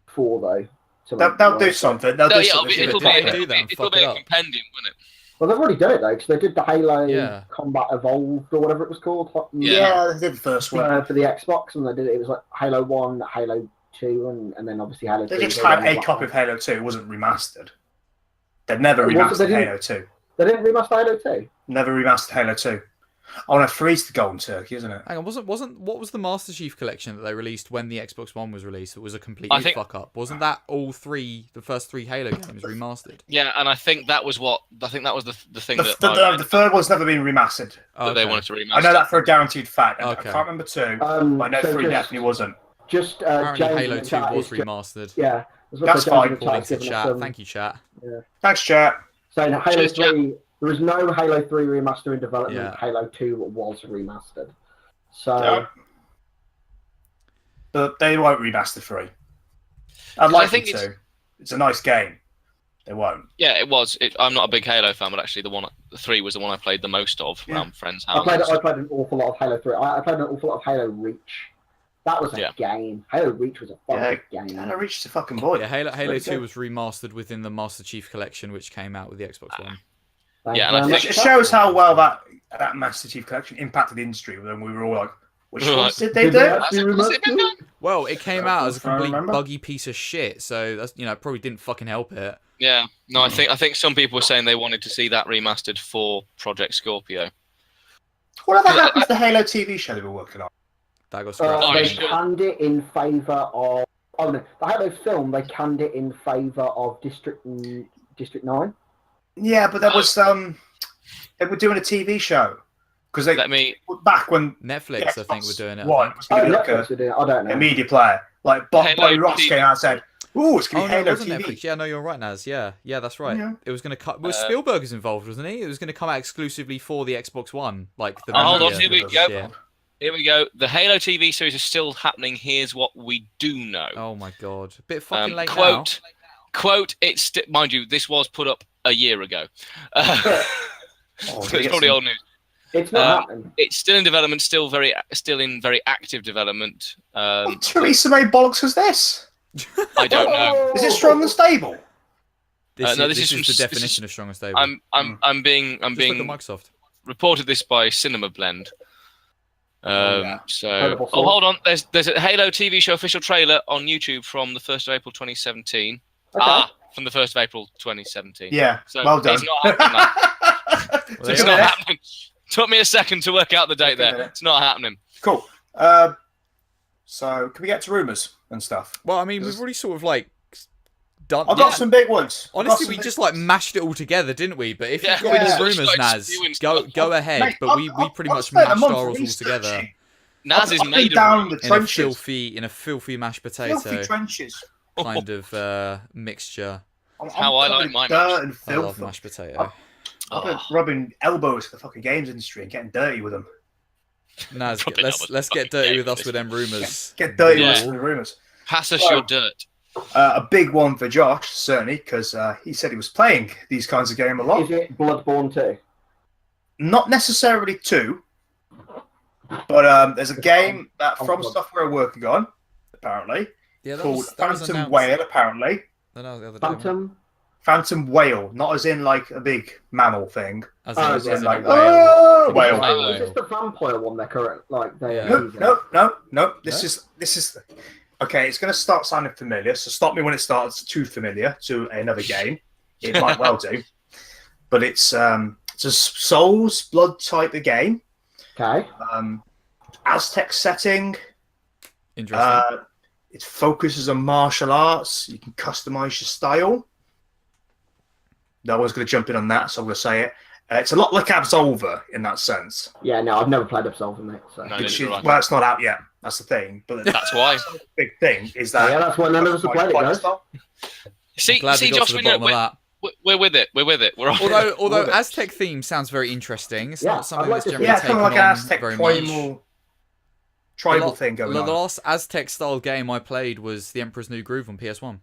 4 though. They'll do something. It'll be a compendium, wouldn't it? Well, they've already done it though, because they did the Halo Combat Evolved or whatever it was called. Yeah, they did the first one for the Xbox, and they did it. It was like Halo 1, Halo 2, and then obviously Halo 3. They just had a copy of Halo 2. It wasn't remastered. They've never remastered Halo 2. They didn't remaster Halo 2? Never remastered Halo 2. Oh, no, 3's the Golden Turkey, isn't it? Hang on, what was the Master Chief Collection that they released when the Xbox One was released? It was a complete fuck up. Wasn't that the first 3 Halo games remastered? Yeah, and I think that was the thing the third one's never been remastered. That they wanted to remaster. I know that for a guaranteed fact. Okay. I can't remember 2, but I know 3 definitely wasn't. Just apparently Halo 2 was remastered. Yeah, that's fine. According to chat. Thank you, chat. Yeah. Thanks, chat. So Halo 3. There was no Halo 3 remaster in development. Yeah. Halo 2 was remastered. So, but they won't remaster 3. I'd like them to. It's a nice game. They won't. Yeah, it was. I'm not a big Halo fan, but actually, the 3 was the one I played the most of around friends' houses. I played an awful lot of Halo 3. I played an awful lot of Halo Reach. That was a game. Halo Reach was a fucking game. Halo Reach is a fucking boy. Yeah, Halo 2 was remastered within the Master Chief Collection, which came out with the Xbox One. Yeah, and I think it shows how well that Master Chief Collection impacted the industry. When we were all like, "Which ones did they do?" Well, it came out as a complete buggy piece of shit, so that's probably didn't fucking help it. Yeah, no, I think some people were saying they wanted to see that remastered for Project Scorpio. Whatever happened to the Halo TV show they were working on? That got scrapped. They canned it in favour of. Oh no, the Halo film. They canned it in favour of District 9. Yeah, but that was they were doing a TV show because back when Netflix, I think, were doing it. Netflix were doing it. I don't know. A media player like Bobby Ross came out and said, "Ooh, it's going to be Halo TV." Netflix. Yeah, no, you're right, Naz. Yeah, that's right. Yeah. It was going to cut. Was Spielberg is involved, wasn't he? It was going to come out exclusively for the Xbox One, like the. Hold on, here we go. Here we go. The Halo TV series is still happening. Here's what we do know. Oh my god, a bit fucking late now. Quote. It's mind you, this was put up a year ago. So it's probably old news. It's not happening. It's still in development, still in very active development. What Theresa May bollocks was this? I don't know. Is it strong and stable? This is the definition of strong and stable. I'm being Microsoft reported this by Cinema Blend. Hold on. There's a Halo TV show official trailer on YouTube from the 1st of April 2017. Okay. From the 1st of April 2017. Yeah, so well done. It's not happening. It's not happening. Took me a second to work out the date there. It's not happening. Cool. So, can we get to rumours and stuff? Well, I mean, we've already sort of done. I've got some big ones. Honestly, we just mashed it all together, didn't we? But if you've got any rumours, Naz, go ahead. Mate, but we pretty much mashed ours all together. Naz is made down the in a filthy mashed potato. Filthy trenches. Kind of mixture. How I like my I love mashed potato. I've been rubbing elbows for the fucking games industry and getting dirty with them. Naz, let's get dirty with us with them rumours. Get dirty with us with the rumours. Pass us your dirt. A big one for Josh, certainly, because he said he was playing these kinds of games a lot. Is it Bloodborne 2? Not necessarily 2, but there's a game that From Software are working on, apparently, called Phantom Whale, apparently. Phantom whale, not as in like a big mammal thing. As in like whale. whale. Whale. Is this the vampire one they're current? Like they Yeah. No. This is. Okay, it's going to start sounding familiar. So stop me when it starts too familiar to another game. It might well do, but it's a Souls Blood type of game. Okay. Aztec setting. Interesting. It focuses on martial arts. You can customize your style. No one's going to jump in on that, so I'm going to say it. It's a lot like Absolver in that sense. Yeah, no, I've never played Absolver, mate. So. No, Well, it's not out yet. That's the thing. But That's why. the big thing is that. Yeah, that's why none of us have played it, guys. See, Glad we got Josh, to the we know, bottom of that. we're with it. We're with it. We're on. Although it. Aztec theme sounds very interesting. It's Yeah, not something I'd like that's to see generally Yeah, taken kind of like an on Aztec very much. tribal thing going The on. last Aztec style game I played was The Emperor's New Groove on PS1.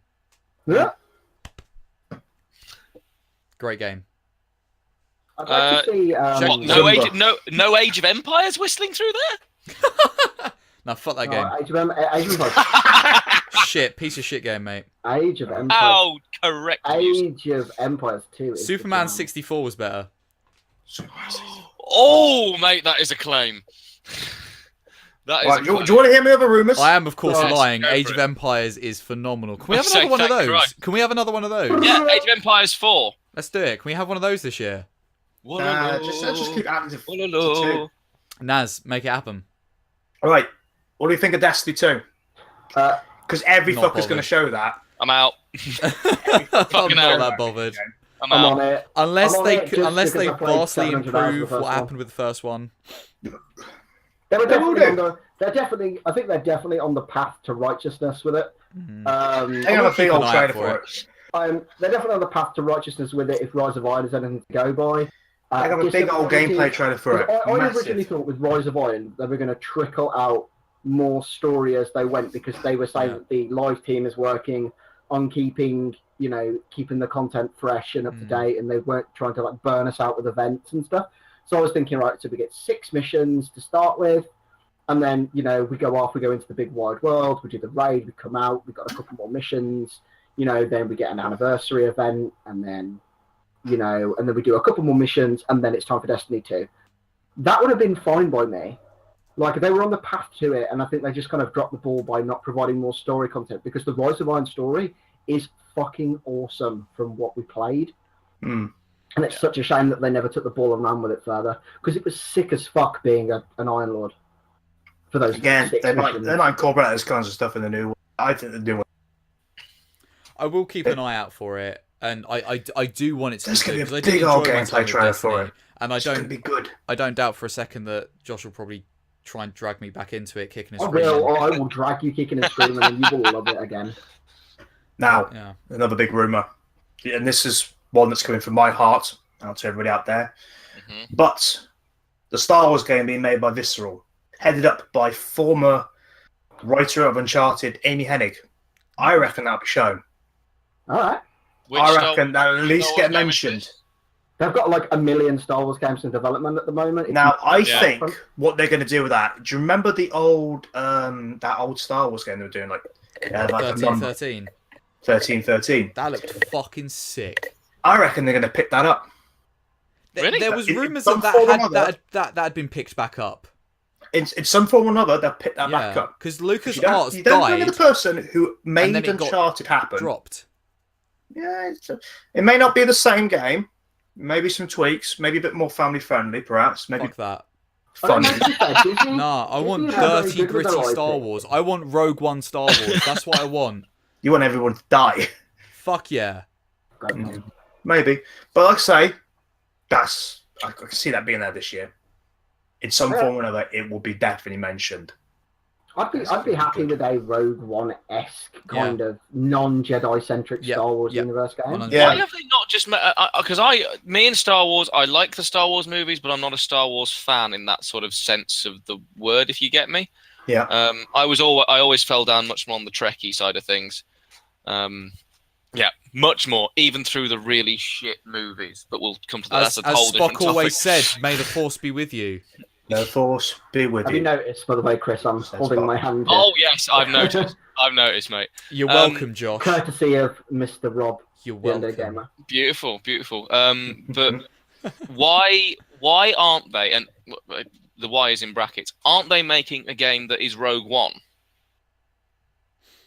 Yeah. Great game. I'd like to see. What, no Age of Empires whistling through there? Now fuck that game. Age of Empires. Shit, piece of shit game, mate. Age of Empires. Oh, correct. Age of Empires 2. Is Superman the jam. 64 was better. Oh, mate, that is a claim. That is. Right, a do you claim. want to hear me other rumours? I am, of course, Yes, lying. go Age for of it. Empires is phenomenal. Can we have Say another one of thank those? Christ. Can we have another one of those? Yeah, Age of Empires 4. Let's do it. Can we have one of those this year? Just keep adding to Wololo. 2. Naz, make it happen. All right. What do you think of Destiny 2? Because every Not fucker's going to bothered. show that. I'm out. I'm not hell. that bothered. I'm I'm out. on it. Unless I'm on they it just unless because they I played vastly 700 hours of the improve first what one. happened with the first one. They were They will definitely do. on the. They're definitely. I think they're definitely on the path to righteousness with it. Mhm. Hang on a big keep an old eye out trailer for for it. They're definitely on the path to righteousness with it. If Rise of Iron is anything to go by. I have a big old gameplay trailer for it. I originally Massive. thought with Rise of Iron they were going to trickle out more story as they went because they were saying Yeah. that the live team is working on keeping the content fresh and up to date, and they weren't trying to like burn us out with events and stuff. So I was thinking, right, so we get 6 missions to start with, and then we go off, we go into the big wide world, we do the raid, we come out, we've got a couple more missions, then we get an anniversary event, and then and then we do a couple more missions, and then it's time for Destiny 2. That would have been fine by me. Like, they were on the path to it, and I think they just kind of dropped the ball by not providing more story content, because the Rise of Iron story is fucking awesome from what we played. Hmm. And it's such a shame that they never took the ball and ran with it further, because it was sick as fuck being an Iron Lord. For those Again, 6 they might missions. incorporate those kinds of stuff in the new one. I think they're doing. I will keep an eye out for it, and I do want it to There's be gonna good. be a 'Cause I did big old enjoy my gameplay time with trailer for Destiny, it. and It's going to be good. I don't doubt for a second that Josh will probably try and drag me back into it, kicking and I screaming. will drag you kicking and screaming, and you will love it again. Now, Yeah. another big rumor, and this is one that's coming from my heart out to everybody out there. Mhm. But the Star Wars game being made by Visceral, headed up by former writer of Uncharted, Amy Hennig. I reckon that'll be shown. All right. Which I Star- reckon that'll at least Star get Wars game is mentioned. this? They've got like 1 million Star Wars games in development at the moment. If Now, I Yeah. think what they're going to do with that. Do you remember the old that old Star Wars game they were doing, like a 13. 1313? That looked fucking sick. I reckon they're going to pick that up. Really? There was In rumours some of form or that another. that had been picked back up. In some form or another, they'll pick that back Yeah, up. because You LucasArts don't look at died, the person who made then it got Uncharted happen. dropped. Yeah, it may not be the same game. Maybe some tweaks. Maybe a bit more family friendly, perhaps. Maybe Fuck that. fun. Nah, I want Disney are very dirty, good with gritty their Star IP. Wars. I want Rogue One Star Wars. That's what I want. You want everyone to die. Fuck yeah. Maybe. But like I say, I can see that being there this year. In some form or another, it will be definitely mentioned. I'd be happy with a Rogue One-esque kind of non-Jedi centric Yep, Star Wars yep. universe game. 100%. Yeah. Why have they not just because me and Star Wars, I like the Star Wars movies, but I'm not a Star Wars fan in that sort of sense of the word, if you get me. Yeah. I always fell down much more on the Trekkie side of things. Yeah, much more, even through the really shit movies. But we'll come to that. As That's a whole different Spock always topic. said, may the Force be with you. The Force be with Have you you. noticed, by the way, Chris, I'm Says holding Bob. my hand here. Oh yes, I've noticed. I've noticed, mate. You're welcome, Josh. Courtesy of Mr. Rob. You're the Undead welcome. Gamer. Beautiful, beautiful. But why aren't they? And the why is in brackets. Aren't they making a game that is Rogue One?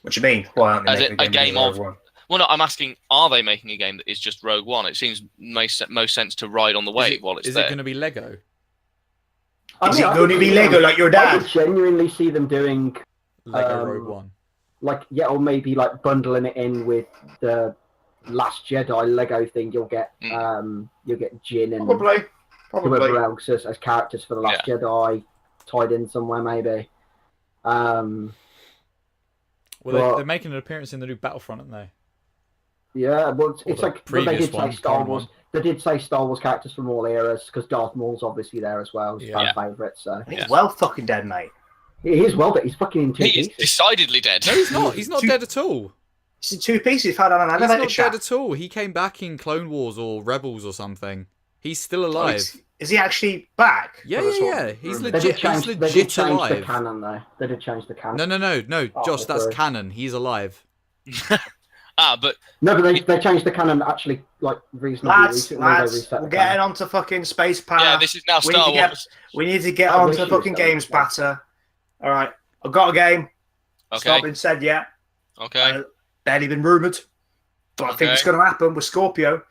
What do you mean? Why aren't they As making a game of- Rogue One? Well, no, I'm asking, are they making a game that is just Rogue One? It seems most sense to ride on the wave while it's Is there. it going to be Lego? Is it I going to could be see Lego them- like your I dad? could genuinely see them doing Lego Rogue One. like or maybe like bundling it in with the Last Jedi Lego thing. You'll get Jin and Probably. whoever else as characters for the Last Jedi tied in somewhere maybe. Well, but- they're making an appearance in the new Battlefront, aren't they? Yeah, but it's the like but they previous did one, say Star current Wars. one. They did say Star Wars characters from all eras because Darth Maul's obviously there as well. He's Yeah. fan favourite, so He's well fucking dead, mate. he is well, but he's fucking in two He is pieces. decidedly dead. No, he's not. He's not dead at all. He's in two pieces. Found on an He's elevator not shaft. dead at all. He came back in Clone Wars or Rebels or something. He's still alive. Is he actually back? Yeah, Well, that's yeah, what- yeah. He's They legit. did change. He's They did legit change the alive. canon though. They did change the canon. No, Oh, Josh, that's sorry. canon. He's alive. But No, but they changed the canon actually like reasonably recently. They Lads, reset we're the canon. getting onto fucking space power. yeah, this is now we Star need to get- Wars. We need to get I on wish to you fucking was games Star batter. All right, I've got a game. It's Okay, not been said yet. okay. Barely been rumoured. But I think it's Okay. going to happen with Scorpio.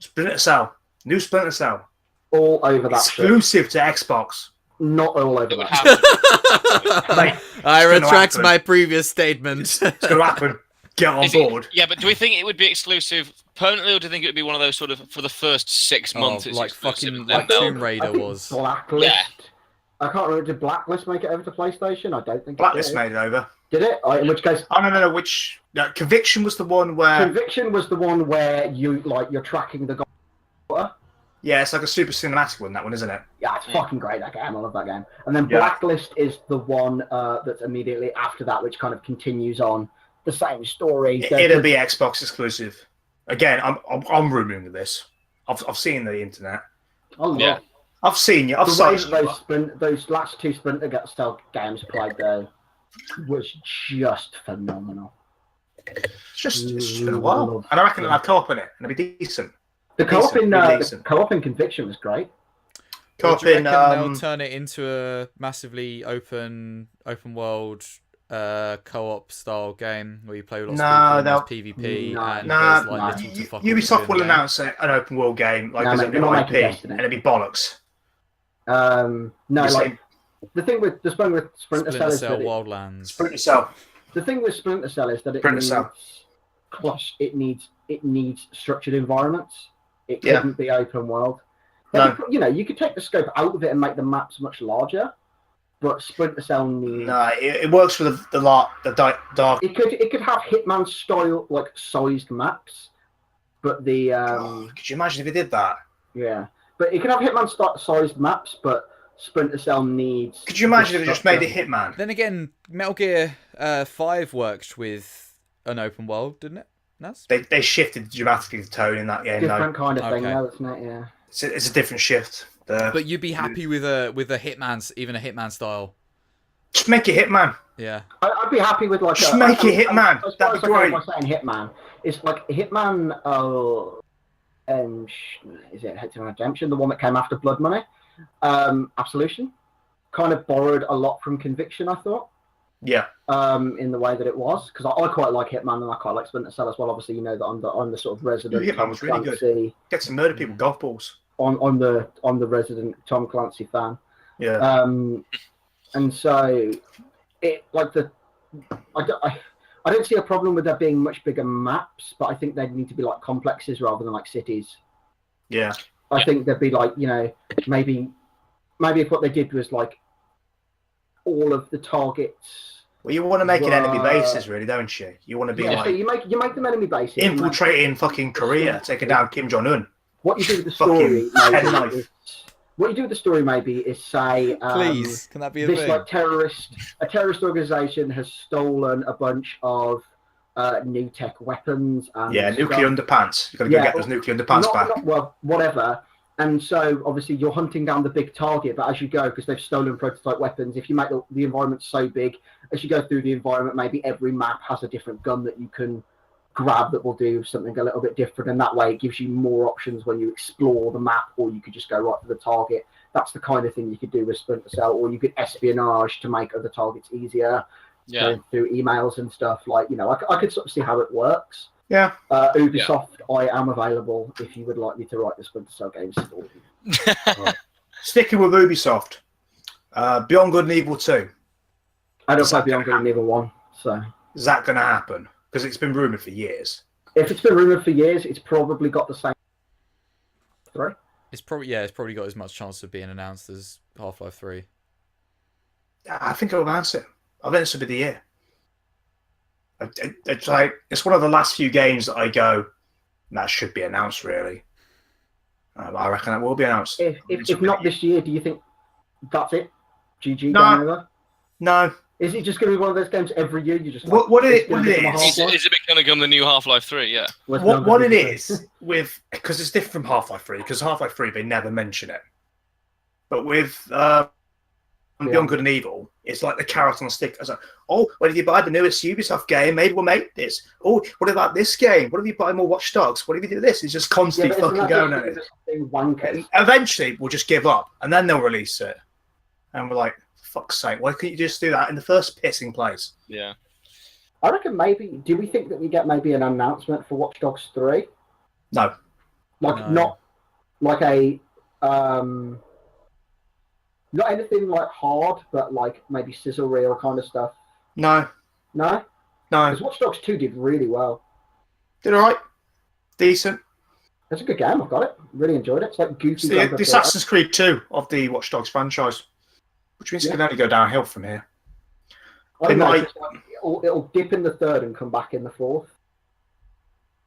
Splinter Cell. New Splinter Cell. All over that shit. Exclusive to Xbox. Not all over It would that. have- Mate, I gonna retract happen. my previous statement. it's going to happen. Get on Is it- board. yeah, but do we think it would be exclusive permanently, or do you think it would be one of those sort of for the first 6 months? It's like exclusive, fucking and then like they'll- Tomb I Raider think was. Blacklist. Yeah. I can't remember. Did Blacklist make it over to PlayStation? I don't think Blacklist it did. made it over. Did it? In which case, Oh, no. Which... No, Conviction was the one where... Conviction was the one where you're tracking the guy. Yeah, it's like a super cinematic one, that one, isn't it? Yeah, it's fucking great, that game. I love that game. And then Yeah. Blacklist is the one that's immediately after that, which kind of continues on the same story. It'll be Xbox exclusive. Again, I'm rumouring this. I've seen the internet. I love Yeah. I've seen you. I've the way seen that those last two Splinter Cell games played there was just phenomenal. It's just been a while. And I reckon it'll have co-op in it, and it'll be decent. The co-op in Decent, the decent. co-op in Conviction was great. Well, Co-op do you in... reckon they'll turn it into a massively open world co-op style game where you play with lots No, of people and they'll- there's PvP No. and Nah, there's like little to fuck all Ubisoft doing will there? announce an open world game, like No, there's mate, a they're new not IP, making Destiny. and it'll be bollocks. No, You're like saying the thing with Splinter Cell Splinter is Cell that Wildlands. Splinter Cell. the thing with Splinter Cell is that Splinter Cell. it needs structured environments. It Yeah. couldn't be open world. No. You could take the scope out of it and make the maps much larger, but Splinter Cell needs. No, it works for the dark. It could have Hitman style like sized maps, but the Could you imagine if it did that? yeah, but it could have Hitman sized maps, but Splinter Cell needs. Could you imagine if it the just made it structure. Hitman? Then again, Metal Gear 5 worked with an open world, didn't it? Naz? They shifted dramatically the tone in that game. Different No, kind of thing, Okay. though, isn't it? Yeah. it's a different shift. But you'd be happy with a Hitman's, even a Hitman style. Just make it Hitman. Yeah. I'd be happy with like. Just make it Hitman. As That'd far be as great. I was saying Hitman, it's like Hitman. Is it Hitman Redemption, the one that came after Blood Money? Absolution, kind of borrowed a lot from Conviction, I thought. Yeah. In the way that it was, because I quite like Hitman and I quite like Splinter Cell as well. Obviously, you know that I'm the sort of resident Hitman was really good. Clancy, Get to murder people with golf balls. I'm the resident Tom Clancy fan. Yeah. And so it like I don't see a problem with there being much bigger maps, but I think they'd need to be like complexes rather than like cities. Yeah. I think there'd be like, maybe if what they did was like all of the targets. Well, you want to make it enemy Well, bases, really, don't you? You want to be Yeah, so like you make them enemy bases. and infiltrating fucking Korea, taking down Kim Jong Un. what you do with the fucking story, penknife. what you do with the story maybe is say, Please, can that be a this thing? like a terrorist organization has stolen a bunch of new tech weapons and Yeah, nuclear stuff. underpants. You got to go Yeah, get those nuclear underpants back. Well, whatever. And so obviously you're hunting down the big target, but as you go, because they've stolen prototype weapons, if you make the environment so big, as you go through the environment, maybe every map has a different gun that you can grab that will do something a little bit different, and that way it gives you more options when you explore the map, or you could just go right for the target. That's the kind of thing you could do with Splinter Cell, or you could espionage to make other targets easier, going through emails and stuff. Like, you know, I could sort of see how it works. Yeah. Ubisoft, I am available if you would like me to write the Splinter Cell games for you. Right. Sticking with Ubisoft, Beyond Good and Evil 2. I don't play Beyond Good and Evil 1, so... Is that going to happen? Because it's been rumoured for years. If it's been rumoured for years, it's probably got the same... 3? It's probably got as much chance of being announced as Half-Life 3. I think I'll announce it. I think this will be the year. It's like, it's one of the last few games that I go, that should be announced, really. I reckon that will be announced. If not this year, do you think that's it? GG, No. game over? No. Is it just going to be one of those games every year? You just What it Is it going to become the new Half-Life 3? Yeah. What it is with, because it's different from Half-Life 3, because Half-Life 3 they never mention it, but with Beyond Good and Evil, it's like the carrot on a stick. I was like, oh, well, if you buy the newest Ubisoft game, maybe we'll make this. Oh, what about this game? What if you buy more Watch Dogs? What if you do this? It's just constantly fucking going at it. And eventually, we'll just give up, and then they'll release it, and we're like, for fuck's sake, why couldn't you just do that in the first pissing place? Yeah. I reckon maybe. Do we think that we get maybe an announcement for Watch Dogs 3? No. Not like a not anything like hard, but like maybe sizzle reel kind of stuff. No. Because Watch Dogs 2 did really well. Did alright. Decent. It's a good game. I've got it. Really enjoyed it. It's like goofy. The Assassin's Creed 2 of the Watch Dogs franchise, which means it can only go downhill from here. I don't know, it'll dip in the third and come back in the fourth.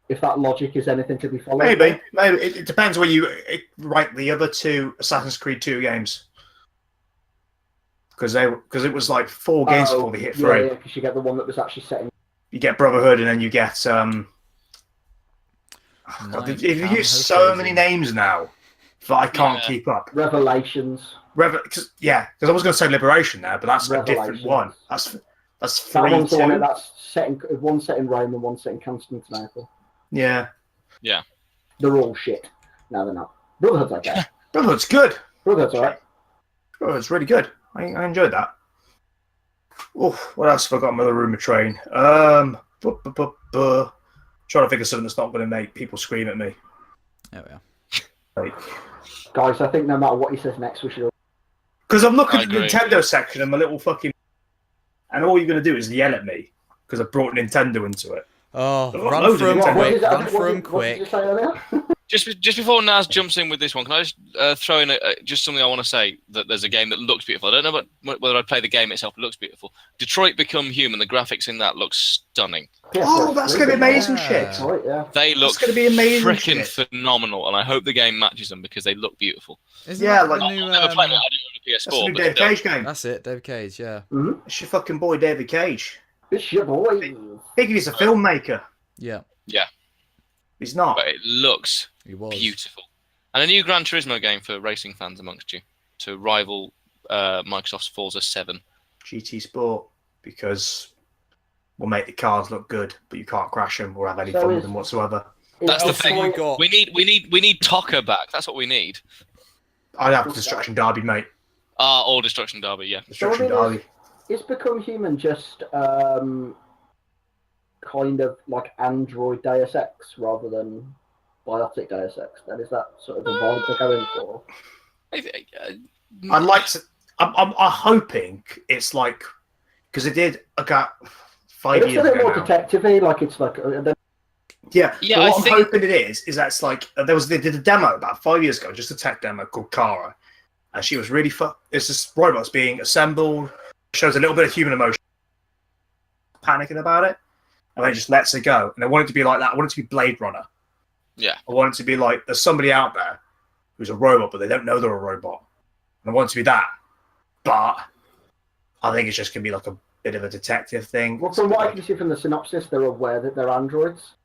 If that logic is anything to be followed. Maybe. It depends where you rank the other two Assassin's Creed 2 games. Because it was like 4 games before they hit 3. Yeah, because you get the one that was actually set in. You get Brotherhood, and then you get you've used so many names now that I can't keep up. Revelations. Because I was going to say Liberation there, but that's a different one. That's 3. That one's the one that's one set in Rome and one set in Constantinople. Yeah. They're all shit. No, they're not. Brotherhood's okay. Brotherhood's good. Brotherhood's alright. Brotherhood's really good. I enjoyed that. Oh, what else have I got on the rumour train? Trying to think of something that's not going to make people scream at me. There we are. Guys, I think no matter what he says next, we should. Because I'm looking at the Nintendo section and my little fucking. And all you're going to do is yell at me because I brought Nintendo into it. Oh, run through them quick. What did you say earlier? Just before Naz jumps in with this one, can I just throw in just something I want to say? That there's a game that looks beautiful. I don't know whether I'd play the game itself. It looks beautiful. Detroit Become Human. The graphics in that look stunning. Oh, that's going to be amazing shit. Right, yeah. They look freaking phenomenal, and I hope the game matches them because they look beautiful. I've never played it. I don't own a PS4. That's the new but David Cage game. That's it, David Cage, yeah. Mm-hmm. It's your fucking boy, David Cage. It's your boy. Think he's a filmmaker. Yeah. He's not. But it looks beautiful. And a new Gran Turismo game for racing fans amongst you to rival Microsoft's Forza 7. GT Sport, because we'll make the cars look good, but you can't crash them or have any fun with them whatsoever. That's the thing. We need Tocker back. That's what we need. I'd have Destruction Derby, mate. Or Destruction Derby, yeah. Destruction Derby. Is Become Human just kind of like Android Deus Ex rather than Biotic Deus Ex? Then is that sort of the vibe they're going for? I'd like to. I'm hoping it's like because it did about 5 years ago. It's a bit more detective-y, like it's like. Yeah. What I'm hoping it is that it's like they did a demo about 5 years ago, just a tech demo called Kara, and she was really It's this robot's being assembled, shows a little bit of human emotion, panicking about it, and then it just lets it go. And I want it to be like that. I want it to be Blade Runner. Yeah. I want it to be like there's somebody out there who's a robot, but they don't know they're a robot. And I want it to be that. But I think it's just going to be like a bit of a detective thing. Well, from what I can see from the synopsis, they're aware that they're androids.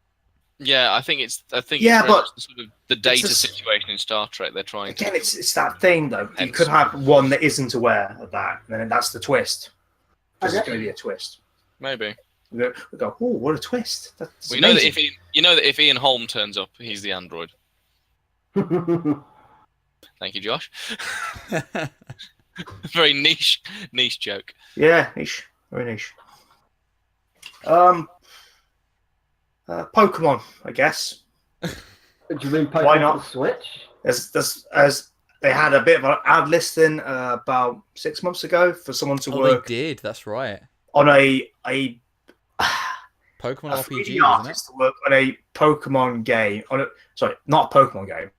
Yeah, I think it's but sort of the data situation in Star Trek. They're trying again. It's that thing though. You could have one that isn't aware of that, and then that's the twist. Because it's going to be a twist. Maybe. We go, oh, what a twist! That's We know that amazing. if Ian Holm turns up, he's the android. Thank you, Josh. Very niche joke. Yeah, niche, very niche. Pokemon, I guess. Do you mean Pokemon Why for not? the Switch? As they had a bit of an ad listing about 6 months ago for someone to Oh, work they did. That's right. on a Pokemon 3D RPG, wasn't it? artist to work on a Pokemon game. Sorry, not a Pokemon game.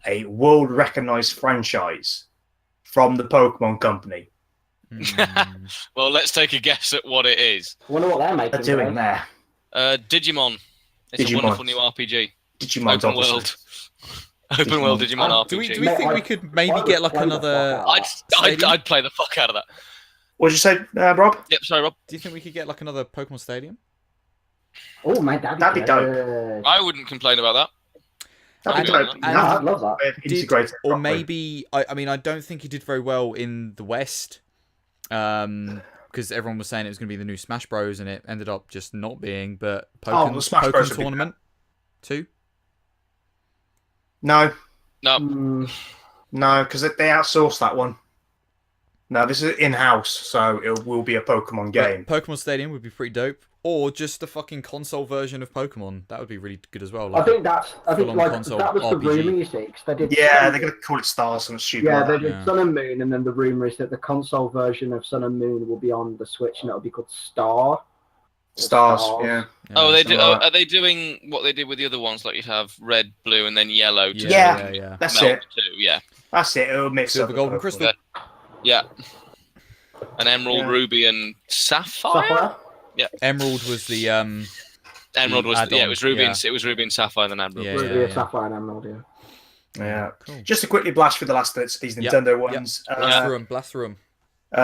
A world recognized franchise from the Pokemon Company. Well, let's take a guess at what it is. I wonder what they're making. They're doing guys. there. Digimon. It's Digimon. a wonderful new RPG. Digimon's Open obviously. world. Open world Digimon RPG. Do we think we could maybe get like another? I'd play the fuck out of that. What did you say, Rob? Yep, sorry, Rob. Do you think we could get like another Pokemon Stadium? Oh, mate, That'd be dope. good. I wouldn't complain about that. That'd be And- dope. and- You have I'd love that. to integrate it Or properly. maybe I mean I don't think he did very well in the West, because everyone was saying it was going to be the new Smash Bros and it ended up just not being. But the Smash Bros would be Tournament 2. No, Mm, because they outsourced that one. No, this is in-house, so it will be a Pokemon game. But Pokemon Stadium would be pretty dope, or just the fucking console version of Pokemon. That would be really good as well. I Like, think full-on like console that was the RPG. rumor, you see, 'cause they did. Yeah, they're going to call it Stars and stupid. Yeah, like they that. did Yeah. Sun and Moon, and then the rumor is that the console version of Sun and Moon will be on the Switch, and it'll be called Star. Stars, yeah. Oh, they something do. like that. Are they doing what they did with the other ones? Like you'd have red, blue, and then yellow. To Yeah. That's melt it. to, yeah. That's it. It'll mix Silver, up gold, and Pokemon. crystal. Yeah. An emerald, Yeah. ruby, and sapphire. Sapphire? Emerald was the Emerald was add-on, it was ruby yeah. and it was ruby and sapphire and then emerald. Yeah, Ruby, yeah. Sapphire, and Emerald, yeah. Yeah. Cool. Just to quickly blast through the last bits of these Yep, Nintendo yep. ones. Blast through 'em.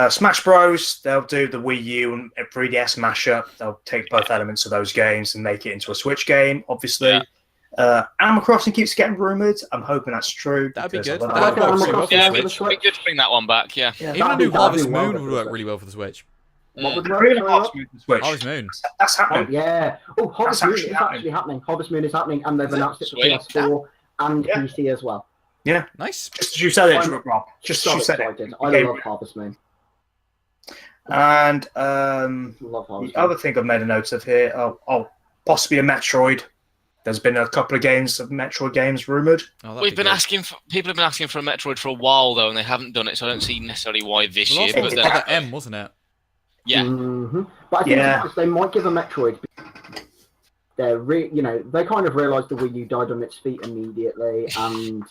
Smash Bros. They'll do the Wii U and 3DS mashup. They'll take both elements of those games and make it into a Switch game. Obviously, Animal Crossing keeps getting rumored. I'm hoping that's true. That'd be because good. I love That'd Animal work pretty well Crossing. for Yeah, the it'd Switch. be good to bring that one back. Yeah. Yeah, Even a new that'd Harvest be well Moon good would for work the really well for the Switch. What would They're work bringing for Harvest Moon to Switch. Harvest Moon. That's Oh, happening. yeah. Oh, Harvest Moon is actually actually happening. Harvest Moon is happening, and they've Is it? announced it for Sweet. PS4 and Yeah. PC as well. Nice. Just as you said it, I'm Rob. Just as So you said it. excited. I Okay. love Harvest Moon. And Love Harvest the Moon. other thing I've made a note of here, possibly a Metroid. There's been a couple of games of Metroid games rumored. Oh, that'd We've be been good. asking for people have been asking for a Metroid for a while though, and they haven't done it. So I don't see necessarily why this The year. last one But was then, Other M, wasn't it? yeah, But I think Yeah. it's because they might give a Metroid. They're they kind of realised the Wii U died on its feet immediately, and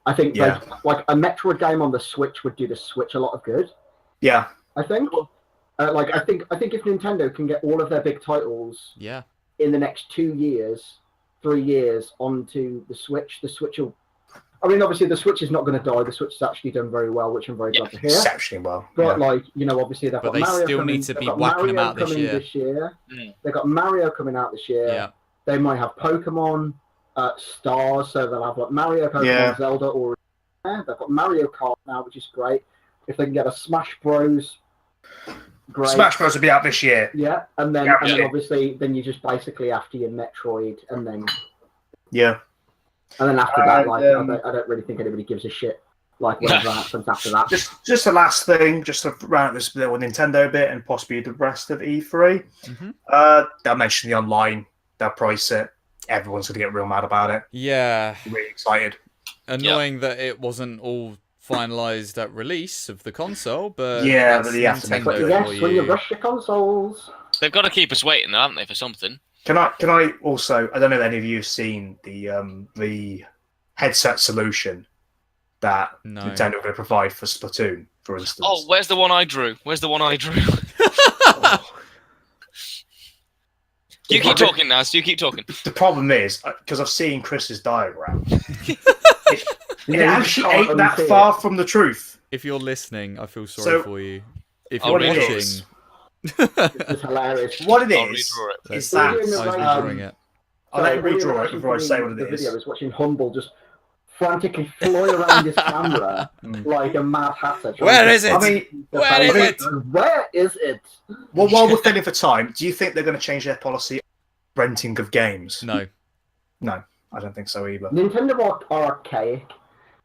I think Yeah. like a Metroid game on the Switch would do the Switch a lot of good. Yeah. I think. I think if Nintendo can get all of their big titles Yeah. in the next 2 years, 3 years onto the Switch will. I mean, obviously the Switch is not going to die. The Switch has actually done very well, which I'm very glad to hear. Exceptionally well. But Yeah. obviously they've But got they Mario still coming, need to they've be got whacking them Mario out this coming year. Mm. They've got Mario coming out this year. Yeah. They might have Pokemon Stars, so they'll have like Mario, Pokemon, Yeah. Zelda, or they've got Mario Kart now, which is great. If they can get a Smash Bros, great. Smash Bros will be out this year. Yeah, and then Yeah. obviously then you just basically after your Metroid, and then Yeah. after that, like I And, don't really think anybody gives a shit. Like whatever happens after that. Just the last thing, just to round up this little Nintendo bit and possibly the rest of E3. Mhm. They'll mention the online. They'll price it. Everyone's going to get real mad about it. Yeah. Really excited. Annoying that it wasn't all finalized at release of the console, but Yeah, that's but you have to make Nintendo it- Yes, for when you you. rush your consoles. they've got to keep us waiting, though, haven't they, for something? Can I also? I don't know if any of you have seen the headset solution that No. Nintendo are going to provide for Splatoon, for instance. Oh, where's the one I drew? Where's the one I drew? You keep talking, Naz. You keep talking. The problem is because I've seen Chris's diagram. It Yeah, you actually can't ain't that unsee far from the truth. If you're listening, I feel sorry So- for you. If I'll you're read watching, yours. It's hilarious. What it I'll is redraw it. is Let's that see I was in the redrawing it. I'll let you all you're redraw it actually before I say doing what in the it is. video is watching Humble just frantically fly around his camera like a mad hatter. Where is it? I mean, Where is it? Where is it? well, while we're filling for time, do you think they're going to change their policy on renting of games? No. No, I don't think so either. Nintendo are archaic.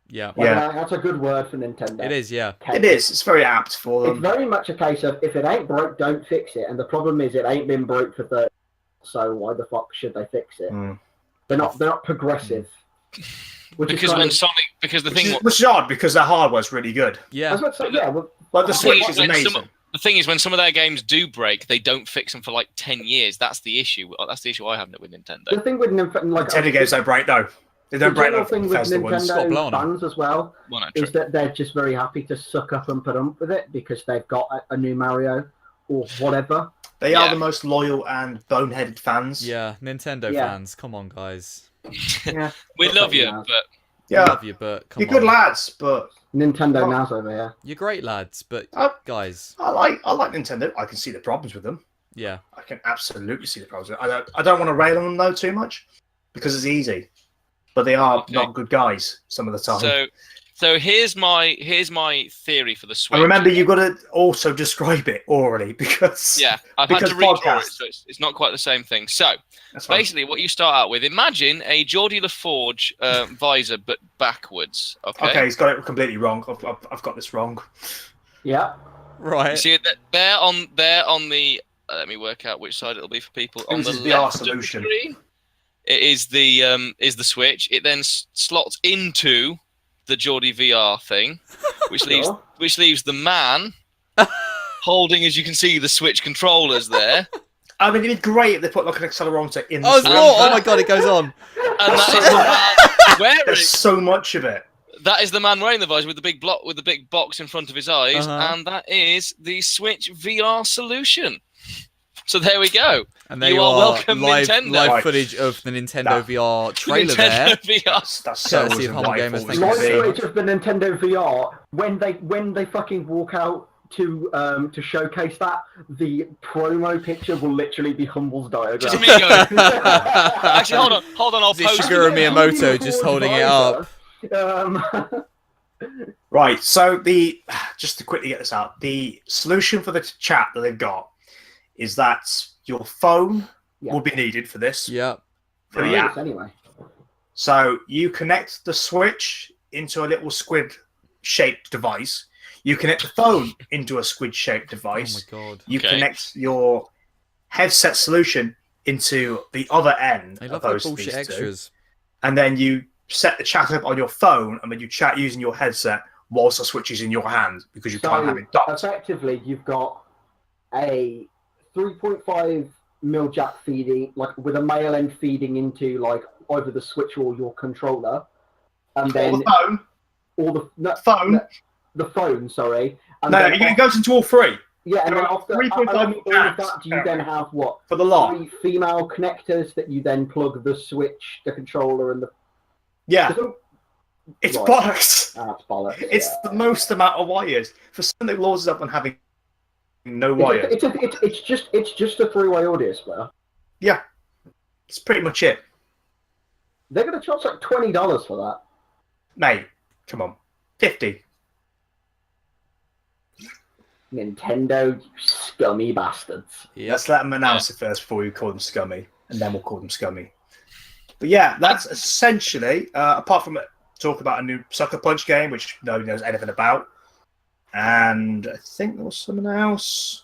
Yeah. Like, Yeah. that's a good word for Nintendo. It is, yeah. It is. It's very apt for It's them. very much a case of if it ain't broke, don't fix it. And the problem is it ain't been broke for 30. So why the fuck should they fix it? Mm. They're not progressive. Which Because is when Sonic, because the thing, Which is odd because their hardware's really good. I Yeah. was about to say, yeah. Well, Like the The thing Switch is is when amazing. the thing is when some of their games do break, they don't fix them for like 10 years. That's the issue. That's the issue I have with Nintendo. the thing with like Nintendo games don't break though. They don't the break general them thing with Bethesda ones. Got blown Nintendo on. fans as well Well, no, is true. that they're just very happy to suck up and put up with it because they've got a new Mario or whatever. They are Yeah. the most loyal and boneheaded fans. Yeah. Nintendo Yeah. fans, come on, guys. Yeah, We love you, Naz. but I Yeah. love you, but come You're on. good lads, but Nintendo Oh. Naz over here. You're great lads, but I guys, I like Nintendo. I can see the problems with them. yeah. I can absolutely see the problems. I don't want to rail on them though too much because it's easy, but they are Okay. not good guys some of the time. so here's my theory for the Switch. and remember, you've got to also describe it orally because Yeah, I've had because to redraw podcast. it, so it's not quite the same thing. So that's fine. basically, what you start out with, imagine a Geordie LaForge visor, but backwards. Okay. Okay, he's got it completely wrong. I've got this wrong. Yeah. You Right. see it there on the. Let me work out which side it'll be for people. On This the is the R left of the solution. screen, it is the Switch. It then slots into the Geordie VR thing, which leaves Sure. the man holding, as you can see, the Switch controllers there. I mean, it'd be great if they put like an accelerometer in the Oh, it's Switch. more. Oh my god, it goes on. And that is the man wearing. There's so much of it. That is the man wearing the visor with the big block with the big box in front of his eyes, Uh-huh. and that is the Switch VR solution. So there we go. And there You you are are, welcome, live Nintendo. live footage of the Nintendo That- VR trailer there. Nintendo VR. That's so Courtesy of Humble delightful Gamers, as thank can you Live so be. much. footage of the Nintendo VR when they fucking walk out to showcase that, the promo picture will literally be Humble's diagram. Just me going. Actually, hold on. I'll Is it post Shigeru it. Miyamoto just holding it up? Right, so just to quickly get this out, the solution for the chat that they've got is that your phone Yeah. will be needed for this. Yeah. For the Right. app. Anyway. So you connect the Switch into a little squid-shaped device. You connect the phone into a squid-shaped Oh device. my god. You Okay. connect your headset solution into the other end I of love that those bullshit these two. extras. And then you set the chat up on your phone, and then you chat using your headset whilst the Switch is in your hand because you can't have it docked. Effectively, you've got a 3.5 mil jack feeding, like with a male end feeding into like either the Switch or your controller, and Or then the phone. Phone. the phone. Sorry. And No, then it goes into all three yeah, and there then are after 3.5 all of jacks, that, do you then have what? for the lot. 3 female connectors that you then plug the Switch, the controller, and the. Yeah, it's Right. bollocks. That's bollocks. It's yeah. the most amount of wires. For something that laws up on having no wires. It's just a three-way audio splitter. Yeah, it's pretty much it. They're going to charge like $20 for that. Mate, come on. 50. Nintendo, you scummy bastards. Yep. Let's let them announce it first before we call them scummy, and then we'll call them scummy. But yeah, that's essentially, apart from talk about a new Sucker Punch game, which nobody knows anything about. And I think there was something else.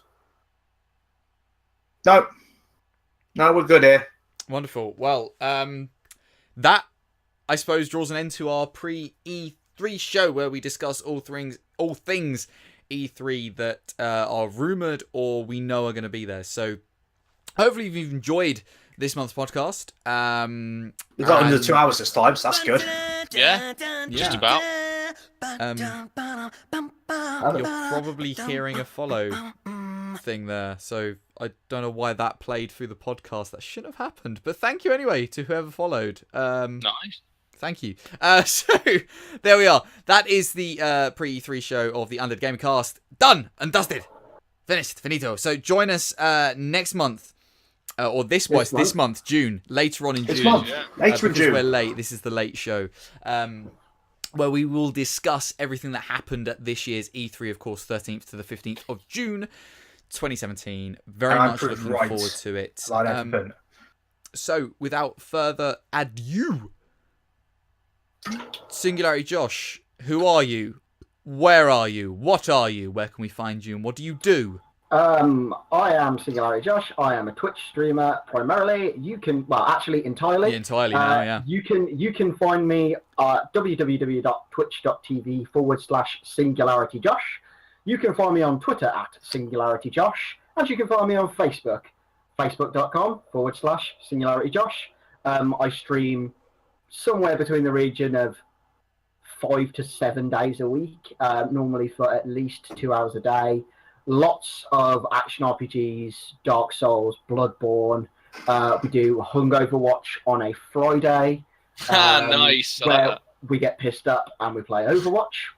No, we're good here. Wonderful. Well, that I suppose draws an end to our pre-E3 show where we discuss all things E3 that are rumored or we know are going to be there. So hopefully you've enjoyed this month's podcast. We've got under and- 2 hours this time, so that's good. Yeah, just about. You're probably hearing a follow thing there, so I don't know why that played through the podcast. That shouldn't have happened, but thank you anyway to whoever followed. Nice. Thank you. So there we are. That is the pre-E3 show of the UndeadGamingCast. Done and dusted. Finished. Finito. So join us next month. Or this month, June. Later on in This June. month, Yeah. later in Because we're June. late. This is the late show. where we will discuss everything that happened at this year's E3, of course, 13th to the 15th of June, 2017. Very And I'm much proved looking right forward to it. about everything. So, without further ado, Singularity Josh, who are you? Where are you? What are you? Where can we find you? And what do you do? I am SingularityJosh. I am a Twitch streamer primarily. You can, well, actually entirely. Yeah, entirely now, yeah. You can find me at www.twitch.tv/SingularityJosh. You can find me on Twitter at SingularityJosh, and you can find me on Facebook, facebook.com/SingularityJosh. I stream somewhere between the region of 5 to 7 days a week, normally for at least 2 hours a day. Lots of action RPGs, Dark Souls, Bloodborne. We do Hungover Watch on a Friday. Nice. I like Where that. we get pissed up and we play Overwatch.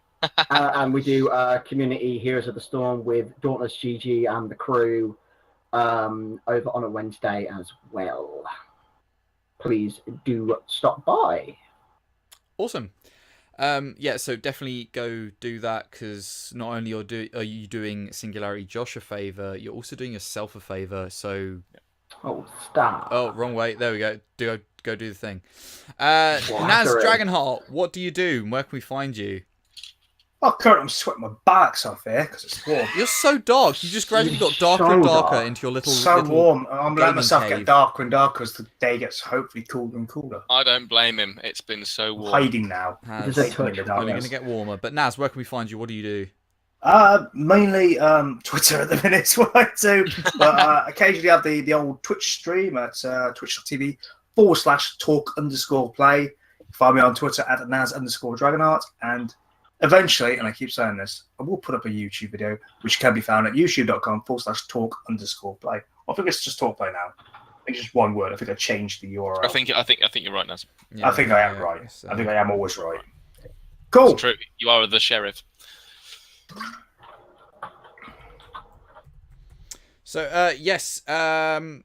And we do community Heroes of the Storm with Dauntless GG and the crew over on a Wednesday as well. Please do stop by. Awesome. Yeah, so definitely go do that, because not only are you doing Singularity Josh a favour, you're also doing yourself a favour. So, Oh, stop. oh, wrong way. There we go. Go do the thing. Naz Dragonheart, what do you do? And where can we find you? Oh, Kurt, I'm sweating my backs off here because it's warm. You're so dark. You just gradually got darker So and darker dark. into your little. So little warm. I'm letting gaming myself cave. get darker and darker as the day gets hopefully cooler and cooler. I don't blame him. It's been so I'm warm. hiding now. Has This is a Hiding in the touch. only going darkness. to get warmer. But Naz, where can we find you? What do you do? Mainly Twitter at the minute is what I do. But occasionally I have the old Twitch stream at twitch.tv/talk_play. You can find me on Twitter at Naz_Dragonheart. And eventually, and I keep saying this, I will put up a YouTube video, which can be found at youtube.com/talk_play. I think it's just talk play now. I think it's just one word. I think I changed the URL. I think you're right, Naz. Yeah, I think I am yeah, right. so- I think I am always right. Cool. It's true. You are the sheriff. So, yes, Humble,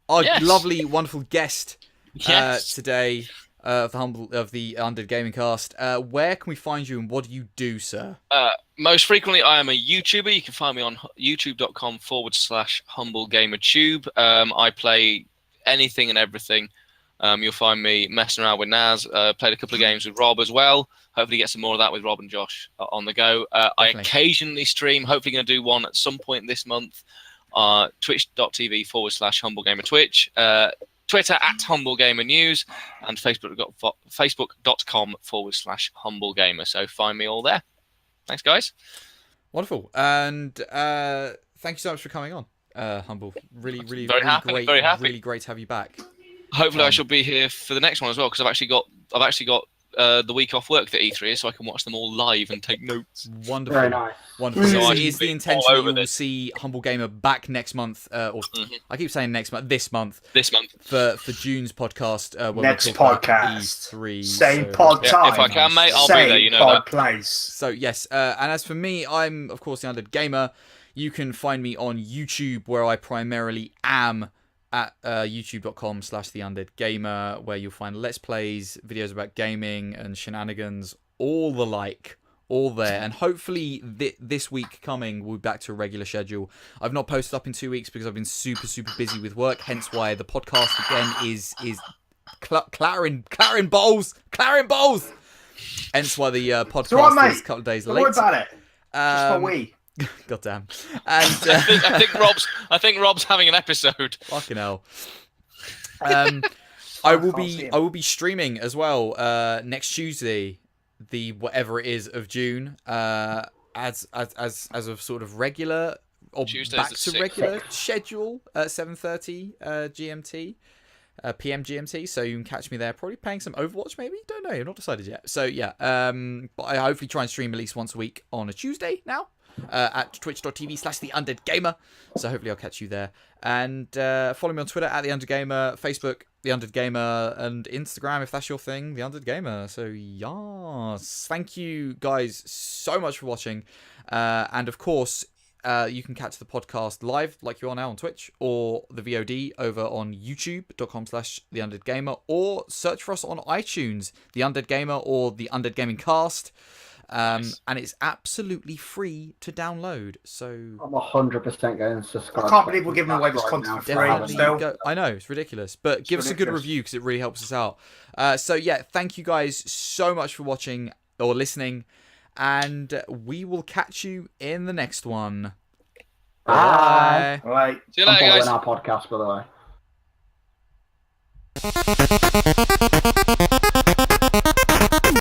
our Yes. lovely, wonderful guest Yes. today of the UndeadGamingCast. Where can we find you and what do you do, sir? Most frequently, I am a YouTuber. You can find me on youtube.com/HumbleGamerTube. I play anything and everything. You'll find me messing around with Naz. Played a couple of games with Rob as well. Hopefully get some more of that with Rob and Josh on the go. I Definitely. occasionally stream. Hopefully going to do one at some point this month. Twitch.tv/HumbleGamerTwitch. Twitter at HumbleGamerNews. And Facebook.com/HumbleGamer. So find me all there. Thanks, guys. Wonderful. And thank you so much for coming on, Humble. Really, really, Very really happy, great. very happy. Really great to have you back. Hopefully, I shall be here for the next one as well, because I've actually got the week off work that E3 is, so I can watch them all live and take notes. Wonderful. Very nice. Wonderful. So So I it should is the be intention all that over you will this. see Humble Gamer back next month, or I keep saying next month, this month, This month. for June's podcast. When Next we talk about podcast. E3. Same so- pod Yeah, time. if I can, mate, I'll be Same there. You know pod that. place. So yes, and as for me, I'm of course the Undead Gamer. You can find me on YouTube, where I primarily am at youtube.com/theundeadgamer, where you'll find let's plays, videos about gaming and shenanigans, all the like, all there. And hopefully this week coming, we'll be back to a regular schedule. I've not posted up in 2 weeks because I've been super busy with work, hence why the podcast again is clattering bowls. Hence why the podcast all right, is a mate. couple of days Don't late. worry about it. Just for Um, we. Goddamn. And I think Rob's having an episode. fucking hell. I can't see him. will be streaming as well next Tuesday, the whatever it is of June, as a sort of regular or Tuesday's back the to 6th. regular schedule at 7:30 GMT. PM GMT, so you can catch me there, probably playing some Overwatch, maybe, don't know, I've not decided yet. So yeah, but I hopefully try and stream at least once a week on a Tuesday now, at twitch.tv/theundeadgamer, so hopefully I'll catch you there. And follow me on Twitter at theundeadgamer, Facebook the Undead Gamer, and Instagram, if that's your thing, the Undead Gamer. So yes, thank you guys so much for watching, and of course, you can catch the podcast live, like you are now on Twitch, or the VOD over on youtube.com/theundeadgamer, or search for us on iTunes, The Undead Gamer or The Undead Gaming Cast. Nice. And it's absolutely free to download. So I'm 100% going to subscribe. I can't believe we're giving away this content for free. definitely Still. go. I know, it's ridiculous, but give us a good ridiculous. review because it really helps us out. So yeah, thank you guys so much for watching or listening, and we will catch you in the next one. Bye. All right. See you I'm later, following guys. our podcast, by the way.